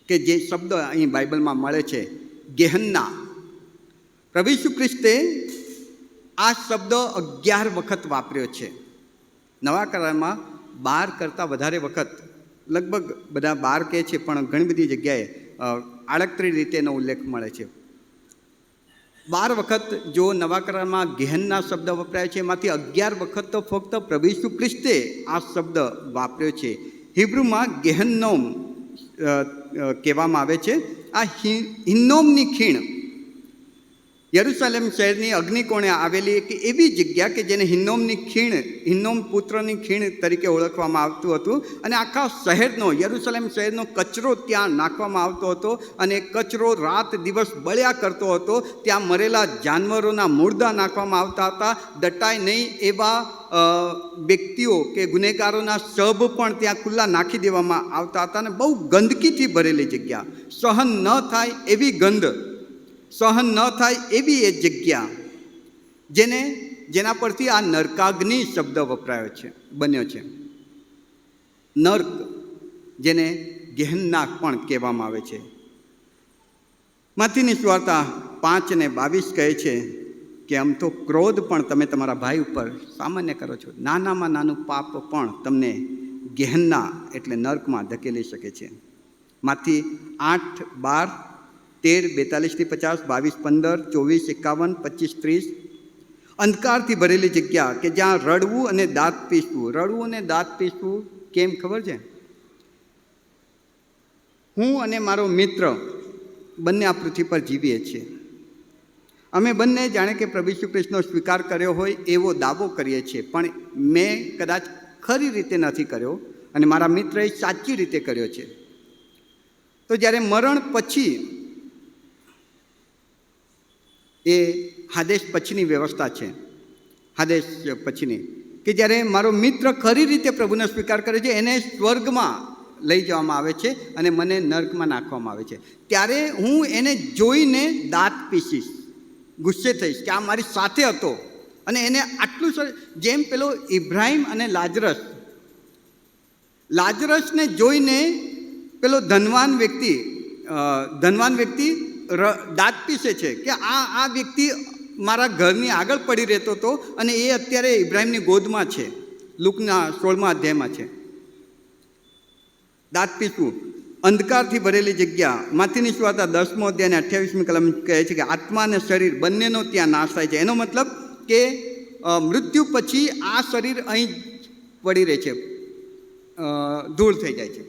કે જે શબ્દ અહીં બાઇબલમાં મળે છે ગેહન્ના. પ્રભુ ઈસુ ખ્રિસ્તે આ શબ્દ 11 વખત વાપર્યો છે. નવા કરારમાં 12 કરતાં વધારે વખત, લગભગ બધા 12 કહે છે, પણ ઘણી બધી જગ્યાએ આડકતરી રીતે એનો ઉલ્લેખ મળે છે. 12 વખત જો નવા કરારમાં ગેહન્ના શબ્દ વપરાય છે, એમાંથી 11 વખત તો ફક્ત પ્રભુ ઈસુ ખ્રિસ્તે આ શબ્દ વાપર્યો છે. હિબ્રુમાં ગેહન્નોમ કહેવામાં આવે છે. આ હિન્નોમની ખીણ યરુશલેમ શહેરની અગ્નિકોણે આવેલી એક એવી જગ્યા કે જેને હિન્નોમની ખીણ, હિન્નોમ પુત્રની ખીણ તરીકે ઓળખવામાં આવતું હતું. અને આખા શહેરનો, યરુશલેમ શહેરનો કચરો ત્યાં નાખવામાં આવતો હતો અને કચરો રાત દિવસ બળ્યા કરતો હતો. ત્યાં મરેલા જાનવરોના મૂળદા નાખવામાં આવતા હતા. દટાય નહીં એવા વ્યક્તિઓ કે ગુનેગારોના શબ પણ ત્યાં ખુલ્લા નાખી દેવામાં આવતા હતા. અને બહુ ગંદકીથી ભરેલી જગ્યા, સહન ન થાય એવી ગંધ, સહન ન થાય એવી એ જગ્યા, જેના પરથી આ નરકાગ્નિ શબ્દ વપરાયો છે, બન્યો છે. નર્ક, જેને ગેહન્ના પણ કહેવામાં આવે છે. માથીની સુવાર્તા 5:22 કહે છે કે આમ તો ક્રોધ પણ તમે તમારા ભાઈ ઉપર સામાન્ય કરો છો. નાનામાં નાનું પાપ પણ તમને ગેહન્ના એટલે નર્કમાં ધકેલી શકે છે. માથી 8:12, 13:42-50, 22:15, 24:51, 25:30. અંધકારથી ભરેલી જગ્યા કે જ્યાં રડવું અને દાંત પીસવું. રડવું અને દાંત પીસવું કેમ ખબર છે? હું અને મારો મિત્ર બંને આ પૃથ્વી પર જીવીએ છીએ. અમે બંને જાણે કે પ્રભુ ઈસુ ખ્રિસ્તનો સ્વીકાર કર્યો હોય એવો દાવો કરીએ છીએ, પણ મેં કદાચ ખરી રીતે નથી કર્યો અને મારા મિત્રએ સાચી રીતે કર્યો છે. તો જ્યારે મરણ પછી એ હાદેશ પછીની વ્યવસ્થા છે, હાદેશ પછીની, કે જ્યારે મારો મિત્ર ખરી રીતે પ્રભુનો સ્વીકાર કરે છે એને સ્વર્ગમાં લઈ જવામાં આવે છે અને મને નર્કમાં નાખવામાં આવે છે. ત્યારે હું એને જોઈને દાંત પીસીશ, ગુસ્સે થઈશ કે આ મારી સાથે હતો અને એને આટલું જેમ પેલો ઇબ્રાહિમ અને લાજરસને જોઈને પેલો ધનવાન વ્યક્તિ દાંત પીસે છે કે આ વ્યક્તિ મારા ઘરની આગળ પડી રહેતો હતો અને એ અત્યારે ઇબ્રાહિમની ગોદમાં છે. લુકના 16મા અધ્યાયમાં છે. દાંત પીસવું, અંધકારથી ભરેલી જગ્યા. માથીની સુવાર્તા 10મો અધ્યાય અને 28મી કલમ કહે છે કે આત્મા અને શરીર બંનેનો ત્યાં નાશ થાય છે. એનો મતલબ કે મૃત્યુ પછી આ શરીર અહીં પડી રહે છે, ધૂળ થઈ જાય છે.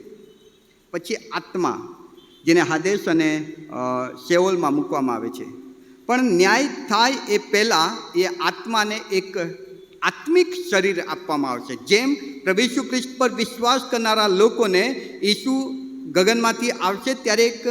પછી આત્મા, જેને હાદેશ અને શેઓલમાં મૂકવામાં આવે છે. પણ ન્યાય થાય એ પહેલાં એ આત્માને એક આત્મિક શરીર આપવામાં આવશે. જેમ પ્રભુ ઈસુ ખ્રિસ્ત પર વિશ્વાસ કરનારા લોકોને ઈસુ ગગનમાંથી આવશે ત્યારે એક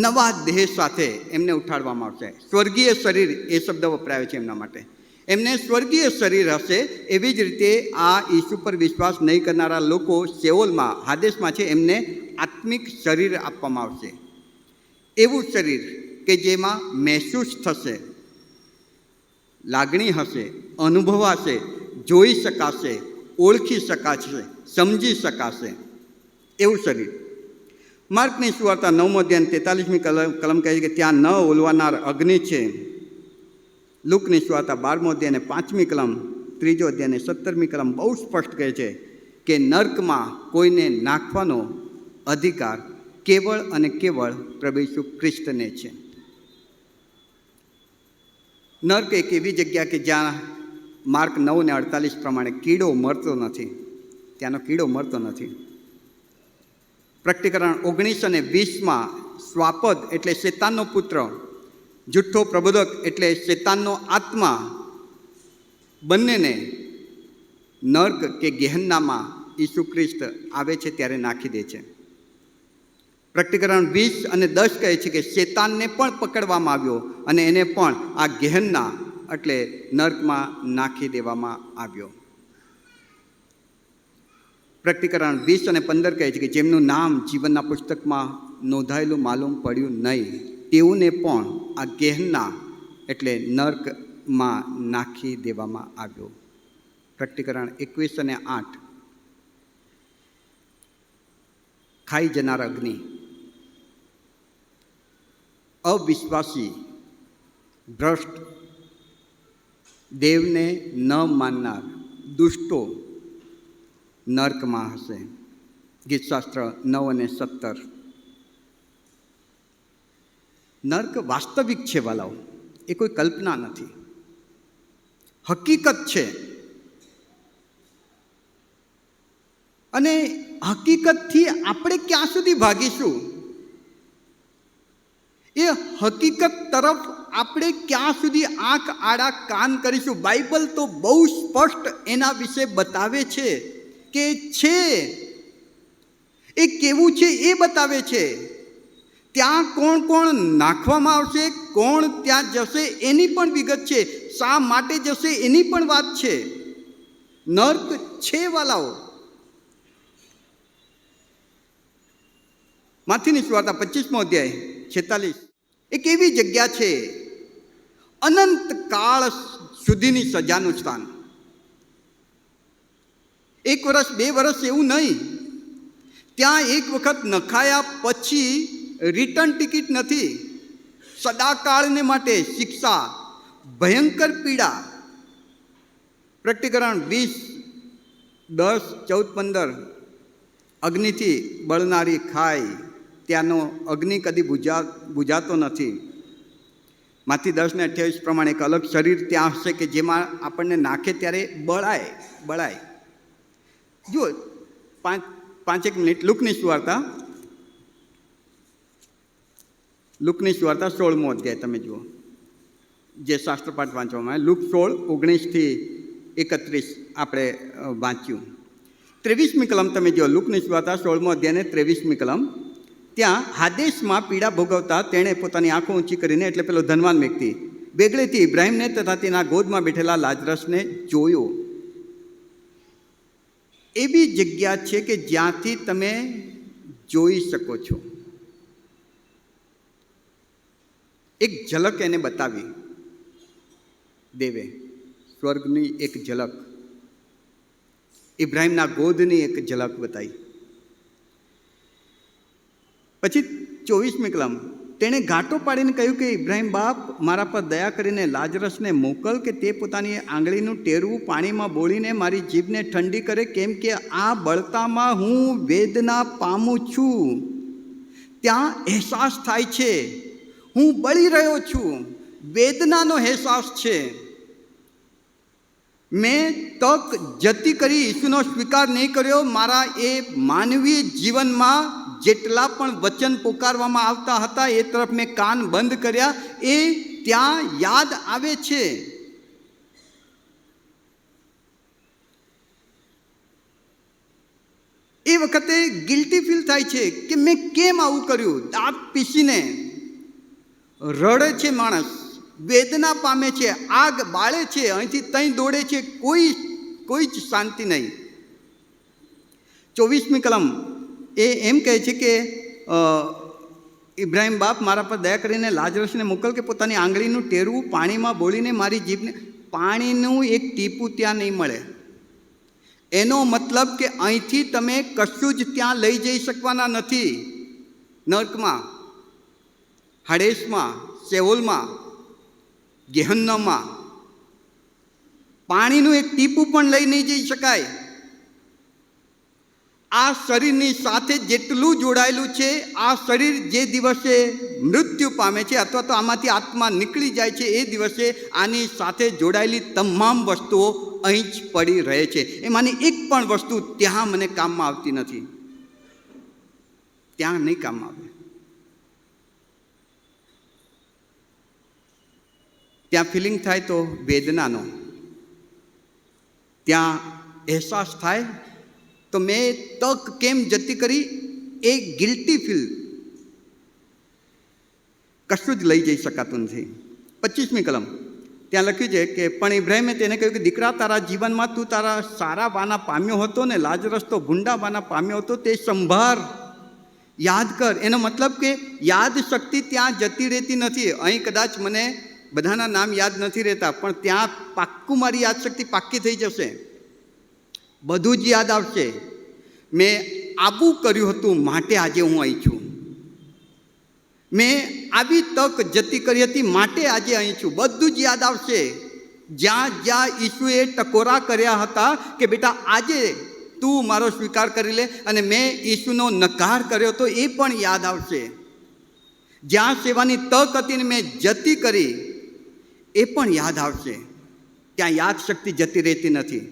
નવા દેહ સાથે એમને ઉઠાડવામાં આવશે. સ્વર્ગીય શરીર એ શબ્દ વપરાયો છે એમના માટે. એમને સ્વર્ગીય શરીર હશે. એવી જ રીતે આ ઈસુ પર વિશ્વાસ નહીં કરનારા લોકો શેઓલમાં, હાદેશમાં છે, એમને આત્મિક શરીર આપવામાં આવશે. એવું શરીર કે જેમાં મહેસૂસ થશે, લાગણી હશે, અનુભવાશે, જોઈ શકાશે, ઓળખી શકાશે, સમજી શકાશે, એવું શરીર. માર્કની સુવાર્તા 9મો અધ્યાય 43મી કલમ કહે છે કે ત્યાં ન ઓલવાનાર અગ્નિ છે. લુકની સુવાર્તા 12મો અધ્યાય અને 5મી કલમ, 3જો અધ્યાય અને 17મી કલમ બહુ સ્પષ્ટ કહે છે કે નર્કમાં કોઈને નાખવાનો અધિકાર કેવળ અને કેવળ પ્રભુ ઈસુ ખ્રિસ્તને છે. નર્ક એક એવી જગ્યા કે જ્યાં માર્ક 9:48 પ્રમાણે કીડો મરતો નથી, ત્યાંનો કીડો મરતો નથી. પ્રકટીકરણ 19 અને 20માં સ્વાપદ એટલે શેતાનનો પુત્ર, જુઠ્ઠો પ્રબોધક એટલે શેતાનનો આત્મા, બંનેને નર્ક કે ગેહન્નામાં ઈસુ ખ્રિસ્ત આવે છે ત્યારે નાખી દે છે. પ્રકટીકરણ 20 અને 10 કહે છે કે શેતાનને પણ પકડવામાં આવ્યો અને એને પણ આ ગેહન્ના એટલે નર્કમાં નાખી દેવામાં આવ્યો. પ્રકટીકરણ 20 અને 15 કહે છે કે જેમનું નામ જીવનના પુસ્તકમાં નોંધાયેલું માલુમ પડ્યું નહીં તેઓને પણ આ ગેહન્ના એટલે નર્કમાં નાખી દેવામાં આવ્યો. પ્રકટીકરણ 21 અને 8 ખાઈ જનાર અગ્નિ. અવિશ્વાસી, ભ્રષ્ટ, દેવને ન માનનાર દુષ્ટો નર્કમાં હશે. ગીતશાસ્ત્ર 9 અને 17. નર્ક વાસ્તવિક છે વાલાઓ, એ કોઈ કલ્પના નથી, હકીકત છે. અને હકીકતથી આપણે ક્યાં સુધી ભાગીશું? એ હકીકત તરફ આપણે ક્યાં સુધી આંખ આડા કાન કરીશું? બાઇબલ તો બહુ સ્પષ્ટ એના વિશે બતાવે છે કે છે એ કેવું છે એ બતાવે છે. ત્યાં કોણ કોણ નાખવામાં આવશે, કોણ ત્યાં જશે એની પણ વિગત છે, શા માટે જશે એની પણ વાત છે. નર્ક છે વાલાઓ. માથીની સુવાર્તા 25મો અધ્યાય 46. એક એવી જગ્યા છે અનંત કાળ સુધીની સજાનું સ્થાન. 1 વર્ષ 2 વર્ષ એવું નહીં. ત્યાં એક વખત નખાયા પછી રિટર્ન ટિકિટ નથી. સદાકાળને માટે શિક્ષા, ભયંકર પીડા. પ્રકટીકરણ 20:10, 14, 15 અગ્નિથી બળનારી ખાઈ, ત્યાંનો અગ્નિ કદી બુઝાતો નથી. માથી 10 ને 28 પ્રમાણે એક અલગ શરીર ત્યાં હશે કે જેમાં આપણને નાખે ત્યારે બળાય. જુઓ 5 મિનિટ. લુકની સુવાર્તા 16મો અધ્યાય તમે જુઓ, જે શાસ્ત્રપાઠ વાંચવામાં આવે. લુક 16:19-31 આપણે વાંચ્યું. 23મી કલમ તમે જો લુકની સુવાર્તા 16મો અધ્યાયને 23મી કલમ, ત્યાં હાદેશમાં પીડા ભોગવતા તેણે પોતાની આંખો ઊંચી કરીને, એટલે પેલો ધનવાન વ્યક્તિ, બેગડેથી ઇબ્રાહીમને તથા તેના ગોદમાં બેઠેલા લાજરસને જોયો. એવી જગ્યા છે કે જ્યાંથી તમે જોઈ શકો છો. એક ઝલક એને બતાવી દેવે, સ્વર્ગની એક ઝલક, ઇબ્રાહીમના ગોદની એક ઝલક બતાવી. પછી 24મી કલમ, તેણે ઘાટો પાડીને કહ્યું કે ઇબ્રાહીમ બાપ, મારા પર દયા કરીને લાજરસને મોકલ કે તે પોતાની આંગળીનું ટેરવું પાણીમાં બોળીને મારી જીભને ઠંડી કરે, કેમ કે આ બળતામાં હું વેદના પામું છું. ત્યાં અહેસાસ થાય છે હું બળી રહ્યો છું, વેદનાનો અહેસાસ છે. મેં તક જતી કરી, ઈસુનો સ્વીકાર નહીં કર્યો. મારા એ માનવીય જીવનમાં જેટલા પણ વચન પોકારવામાં આવતા હતા એ તરફ મેં કાન બંધ કર્યા. એ ત્યાં યાદ આવે છે. એ વખતે ગિલ્ટી ફીલ થાય છે કે મેં કેમ આવું કર્યું. દાંત પીસીને રડે છે માણસ, વેદના પામે છે, આગ બાળે છે, અહીંથી ત્યાં દોડે છે, કોઈ જ શાંતિ નહીં. 24મી કલમ એ એમ કહે છે કે ઇબ્રાહીમ બાપ, મારા પર દયા કરીને લાજરસને મોકલ કે પોતાની આંગળીનું ટેરવું પાણીમાં બોળીને મારી જીભને. પાણીનું એક ટીપું ત્યાં નહીં મળે. એનો મતલબ કે અહીંથી તમે કશું જ ત્યાં લઈ જઈ શકવાના નથી. નર્કમાં, હાડેસમાં, સેઓલમાં, ગેહન્નમમાં પાણીનું એક ટીપું પણ લઈ નહીં જઈ શકાય. આ શરીરની સાથે જેટલું જોડાયેલું છે, આ શરીર જે દિવસે મૃત્યુ પામે છે અથવા તો આમાંથી આત્મા નીકળી જાય છે, એ દિવસે આની સાથે જોડાયેલી તમામ વસ્તુઓ અહીં જ પડી રહે છે. એમાંની એક પણ વસ્તુ ત્યાં મને કામમાં આવતી નથી, ત્યાં નહીં કામ આવે. ત્યાં ફિલિંગ થાય તો વેદનાનો, ત્યાં અહેસાસ થાય તો મેં તક કેમ જતી કરી, એ ગિલ્ટી ફીલ, કશું જ લઈ જઈ શકાતું નથી. 25મી કલમ ત્યાં લખ્યું છે કે પણ ઇબ્રાહીમે તેને કહ્યું કે દીકરા, તારા જીવનમાં તું તારા સારા વાના પામ્યો હતો ને લાજરસ તો ભૂંડા વાના પામ્યો હતો, તે સંભાળ, યાદ કર. એનો મતલબ કે યાદ શક્તિ ત્યાં જતી રહેતી નથી. અહીં કદાચ મને બધાના નામ યાદ નથી રહેતા, પણ ત્યાં પાક્કું મારી યાદ શક્તિ પાક્કી થઈ જશે, બધું જ યાદ આવશે. મેં આવું કર્યું હતું માટે આજે હું અહીં છું. મેં આવી તક જતી કરી હતી માટે આજે અહીં છું. બધું જ યાદ આવશે. જ્યાં જ્યાં ઈસુએ ટકોરા કર્યા હતા કે બેટા આજે તું મારો સ્વીકાર કરી લે, અને મેં ઈસુનો નકાર કર્યો તો એ પણ યાદ આવશે. જ્યાં સેવાની તક હતી ને મેં જતી કરી એ પણ યાદ આવશે. ત્યાં યાદ શક્તિ જતી રહેતી નથી.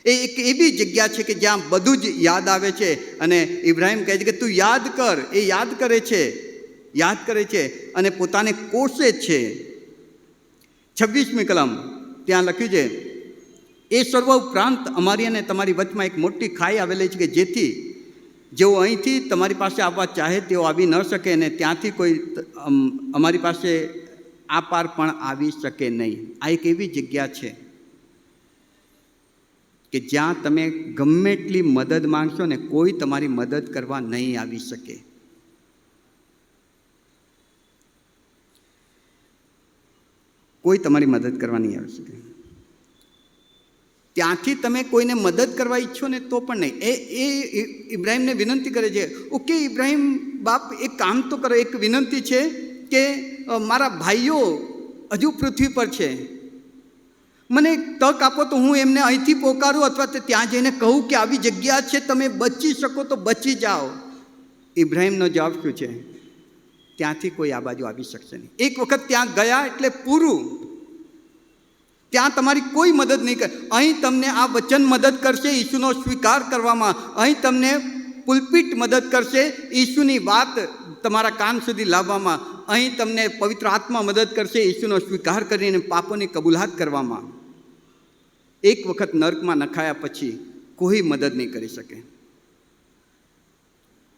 એ એક એવી જગ્યા છે કે જ્યાં બધું જ યાદ આવે છે. અને ઇબ્રાહીમ કહે છે કે તું યાદ કર. એ યાદ કરે છે અને પોતાને કોસે છે. 26મી કલમ ત્યાં લખ્યું છે, એ સર્વ ઉપરાંત અમારી અને તમારી વચમાં એક મોટી ખાઈ આવેલી છે કે જેથી જેઓ અહીંથી તમારી પાસે આવવા ચાહે તેઓ આવી ન શકે, અને ત્યાંથી કોઈ અમારી પાસે આ પાર પણ આવી શકે નહીં. આ એક એવી જગ્યા છે કે જ્યાં તમે ગમે એટલી મદદ માંગશો ને કોઈ તમારી મદદ કરવા નહીં આવી શકે. કોઈ તમારી મદદ કરવા નહીં આવી શકે. ત્યાંથી તમે કોઈને મદદ કરવા ઈચ્છો ને તો પણ નહીં. એ ઇબ્રાહીમને વિનંતી કરે છે, ઓકે ઇબ્રાહીમ બાપ એક કામ તો કરો, એક વિનંતી છે કે મારા ભાઈઓ હજુ પૃથ્વી પર છે, મને એક તક આપો તો હું એમને અહીંથી પોકારું અથવા તો ત્યાં જઈને કહું કે આવી જગ્યા છે, તમે બચી શકો તો બચી જાઓ. ઇબ્રાહીમનો જવાબ શું છે? ત્યાંથી કોઈ આ બાજુ આવી શકશે નહીં. એક વખત ત્યાં ગયા એટલે પૂરું. ત્યાં તમારી કોઈ મદદ નહીં કરે. અહીં તમને આ વચન મદદ કરશે ઈસુનો સ્વીકાર કરવામાં, અહીં તમને પુલપિટ મદદ કરશે ઈસુની વાત તમારા કાન સુધી લાવવામાં, અહીં તમને પવિત્ર આત્મા મદદ કરશે ઈસુનો સ્વીકાર કરીને પાપોની કબૂલાત કરવામાં. એક વખત નર્કમાં નખાયા પછી કોઈ મદદ નહીં કરી શકે.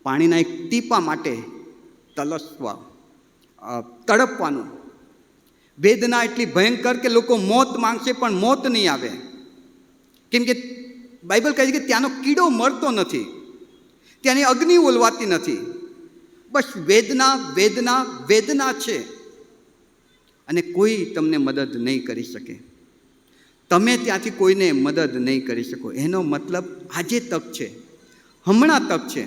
પાણીના એક ટીપા માટે તડપવાનું. વેદના એટલી ભયંકર કે લોકો મોત માંગશે પણ મોત નહીં આવે, કેમ કે બાઇબલ કહે છે કે ત્યાંનો કીડો મરતો નથી, ત્યાંની અગ્નિ ઓલવાતી નથી. બસ વેદના વેદના વેદના છે, અને કોઈ તમને મદદ નહીં કરી શકે. તમે ત્યાંથી કોઈને મદદ નહીં કરી શકો. એનો મતલબ આજે તક છે, હમણાં તક છે.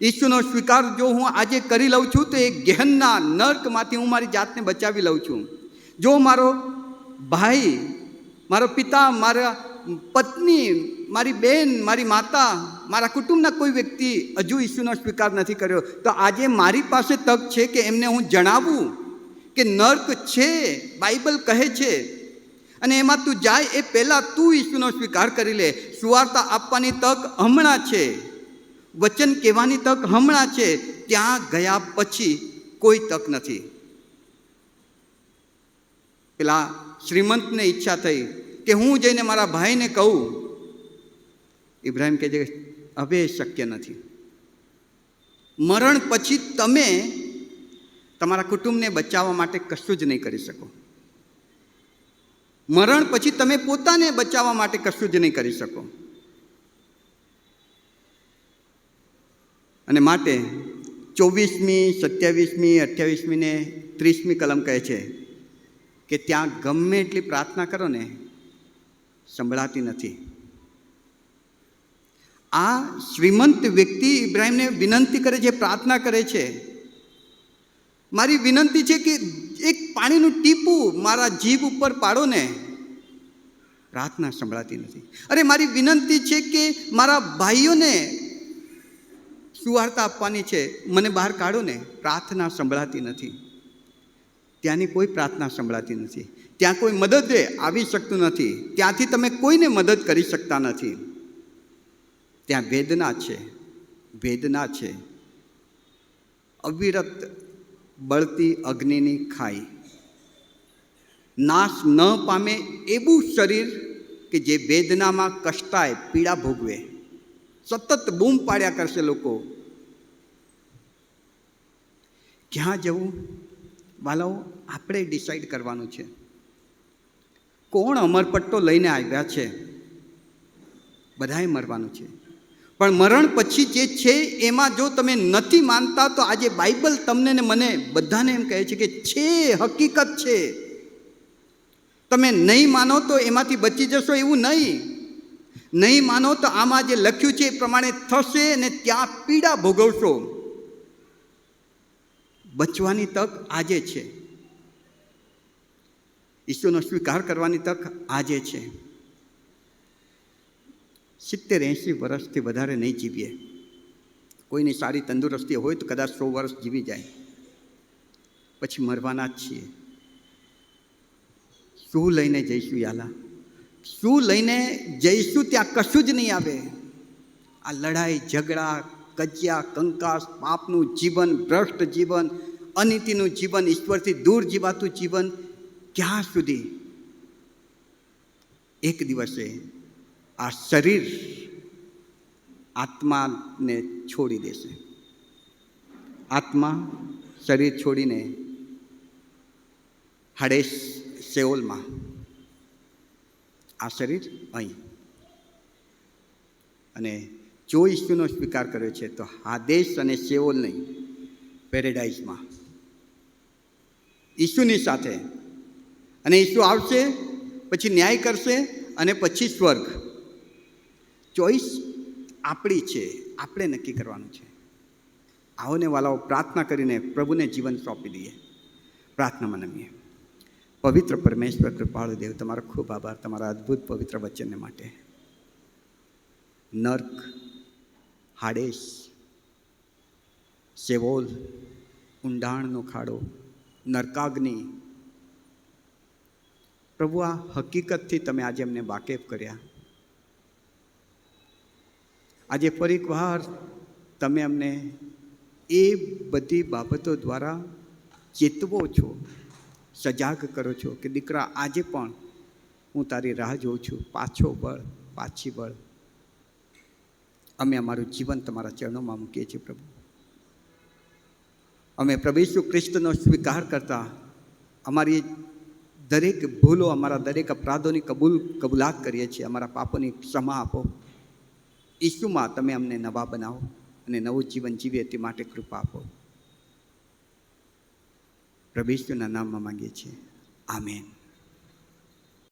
ઈસુનો સ્વીકાર જો હું આજે કરી લઉં છું તો એ ગેહનના નર્કમાંથી હું મારી જાતને બચાવી લઉં છું. જો મારો ભાઈ, મારો પિતા, મારા પત્ની, મારી બેન, મારી માતા, મારા કુટુંબના કોઈ વ્યક્તિ હજુ ઈસુનો સ્વીકાર નથી કર્યો, તો આજે મારી પાસે તક છે કે એમને હું જણાવું કે નર્ક છે, બાઇબલ કહે છે, અને એમાં તું જાય એ પહેલાં તું ઈસુનો સ્વીકાર કરી લે. સુવાર્તા આપવાની તક હમણાં છે, વચન કહેવાની તક હમણાં છે. ત્યાં ગયા પછી કોઈ તક નથી. પેલા શ્રીમંતને ઈચ્છા થઈ કે હું જઈને મારા ભાઈને કહું. ઇબ્રાહિમ કહે છે કે હવે શક્ય નથી. મરણ પછી તમે તમારા કુટુંબને બચાવવા માટે કશું જ નહીં કરી શકો. મરણ પછી તમે પોતાને બચાવવા માટે કશું જ નહીં કરી શકો. અને માટે 24મી, 27મી, 28મી ને 30મી કલમ કહે છે કે ત્યાં ગમે એટલી પ્રાર્થના કરો ને, સંભળાતી નથી. આ શ્રીમંત વ્યક્તિ ઇબ્રાહિમને વિનંતી કરે છે, પ્રાર્થના કરે છે, મારી વિનંતી છે કે એક પાણીનું ટીપું મારા જીભ ઉપર પાડો ને. પ્રાર્થના સંભળાતી નથી. અરે મારી વિનંતી છે કે મારા ભાઈઓને સુવાર્તા આપવાની છે, મને બહાર કાઢો ને. પ્રાર્થના સંભળાતી નથી. ત્યાંની કોઈ પ્રાર્થના સંભળાતી નથી. ત્યાં કોઈ મદદ આવી શકતું નથી. ત્યાંથી તમે કોઈને મદદ કરી શકતા નથી. ત્યાં વેદના છે, વેદના છે, અવિરત બળતી અગ્નિની ખાઈ. નાશ ન પામે એવું શરીર કે જે વેદનામાં કષ્ટાય, પીડા ભોગવે. સતત બૂમ પાડ્યા કરશે લોકો. ક્યાં જવું વાલાઓ આપણે ડિસાઈડ કરવાનું છે. કોણ અમરપટ્ટો લઈને આવ્યા છે? બધાએ મરવાનું છે, પણ મરણ પછી જે છે એમાં જો તમે નથી માનતા તો આજે બાઇબલ તમને ને મને બધાને એમ કહે છે કે છે, હકીકત છે. તમે નહીં માનો તો એમાંથી બચી જશો એવું નહીં. નહીં માનો તો આમાં જે લખ્યું છે એ પ્રમાણે થશે અને ત્યાં પીડા ભોગવશો. બચવાની તક આજે છે. ઈશ્વરનો સ્વીકાર કરવાની તક આજે છે. 70-80 વર્ષથી વધારે નહીં જીવીએ. કોઈની સારી તંદુરસ્તી હોય તો કદાચ 100 વર્ષ જીવી જાય, પછી મરવાના જ છીએ. શું લઈને જઈશું યાલા? શું લઈને જઈશું? ત્યાં કશું જ નહીં આવે. આ લડાઈ, ઝઘડા, કજિયા, કંકાસ, પાપનું જીવન, ભ્રષ્ટ જીવન, અનીતિનું જીવન, ઈશ્વરથી દૂર જીવાતું જીવન, ક્યાં સુધી? એક દિવસે આ શરીર આત્માને છોડી દેશે. આત્મા શરીર છોડીને હાડેસ સેઓલમાં, આ શરીર અહીં. અને જો ઈસુનો સ્વીકાર કર્યો છે તો હાદેશ અને સેઓલ નહીં, પેરેડાઇઝમાં ઈસુની સાથે. અને ઈસુ આવશે, પછી ન્યાય કરશે, અને પછી સ્વર્ગ. ચોઈસ આપણી છે, આપણે નક્કી કરવાનું છે. આવો ને વાલાઓ, પ્રાર્થના કરીને પ્રભુને જીવન સોંપી દઈએ. પ્રાર્થનામાં નમીએ. પવિત્ર પરમેશ્વર, કૃપાળુ દેવ, તમારો ખૂબ આભાર તમારા અદ્ભુત પવિત્ર વચનને માટે. નર્ક, હાડેસ, સેવોલ, ઊંડાણનો ખાડો, નરકાગ્નિ, પ્રભુ આ હકીકતથી તમે આજે અમને વાકેફ કર્યા. આજે ફરી એકવાર તમે અમને એ બધી બાબતો દ્વારા ચેતવો છો, સજાગ કરો છો કે દીકરા, આજે પણ હું તારી રાહ જોઉં છું. પાછો બળ, પાછી બળ. અમે અમારું જીવન તમારા ચરણોમાં મૂકીએ છીએ પ્રભુ. અમે પ્રભુ ઈસુ ખ્રિસ્તનો સ્વીકાર કરતા અમારી દરેક ભૂલો, અમારા દરેક અપરાધોની કબૂલાત કરીએ છીએ. અમારા પાપોની ક્ષમા આપો. ઈસુમાં તમે અમને નવા બનાવો અને નવું જીવન જીવીએ તે માટે કૃપા આપો. પ્રભુ ઈસુના નામમાં માંગીએ છીએ. આમેન.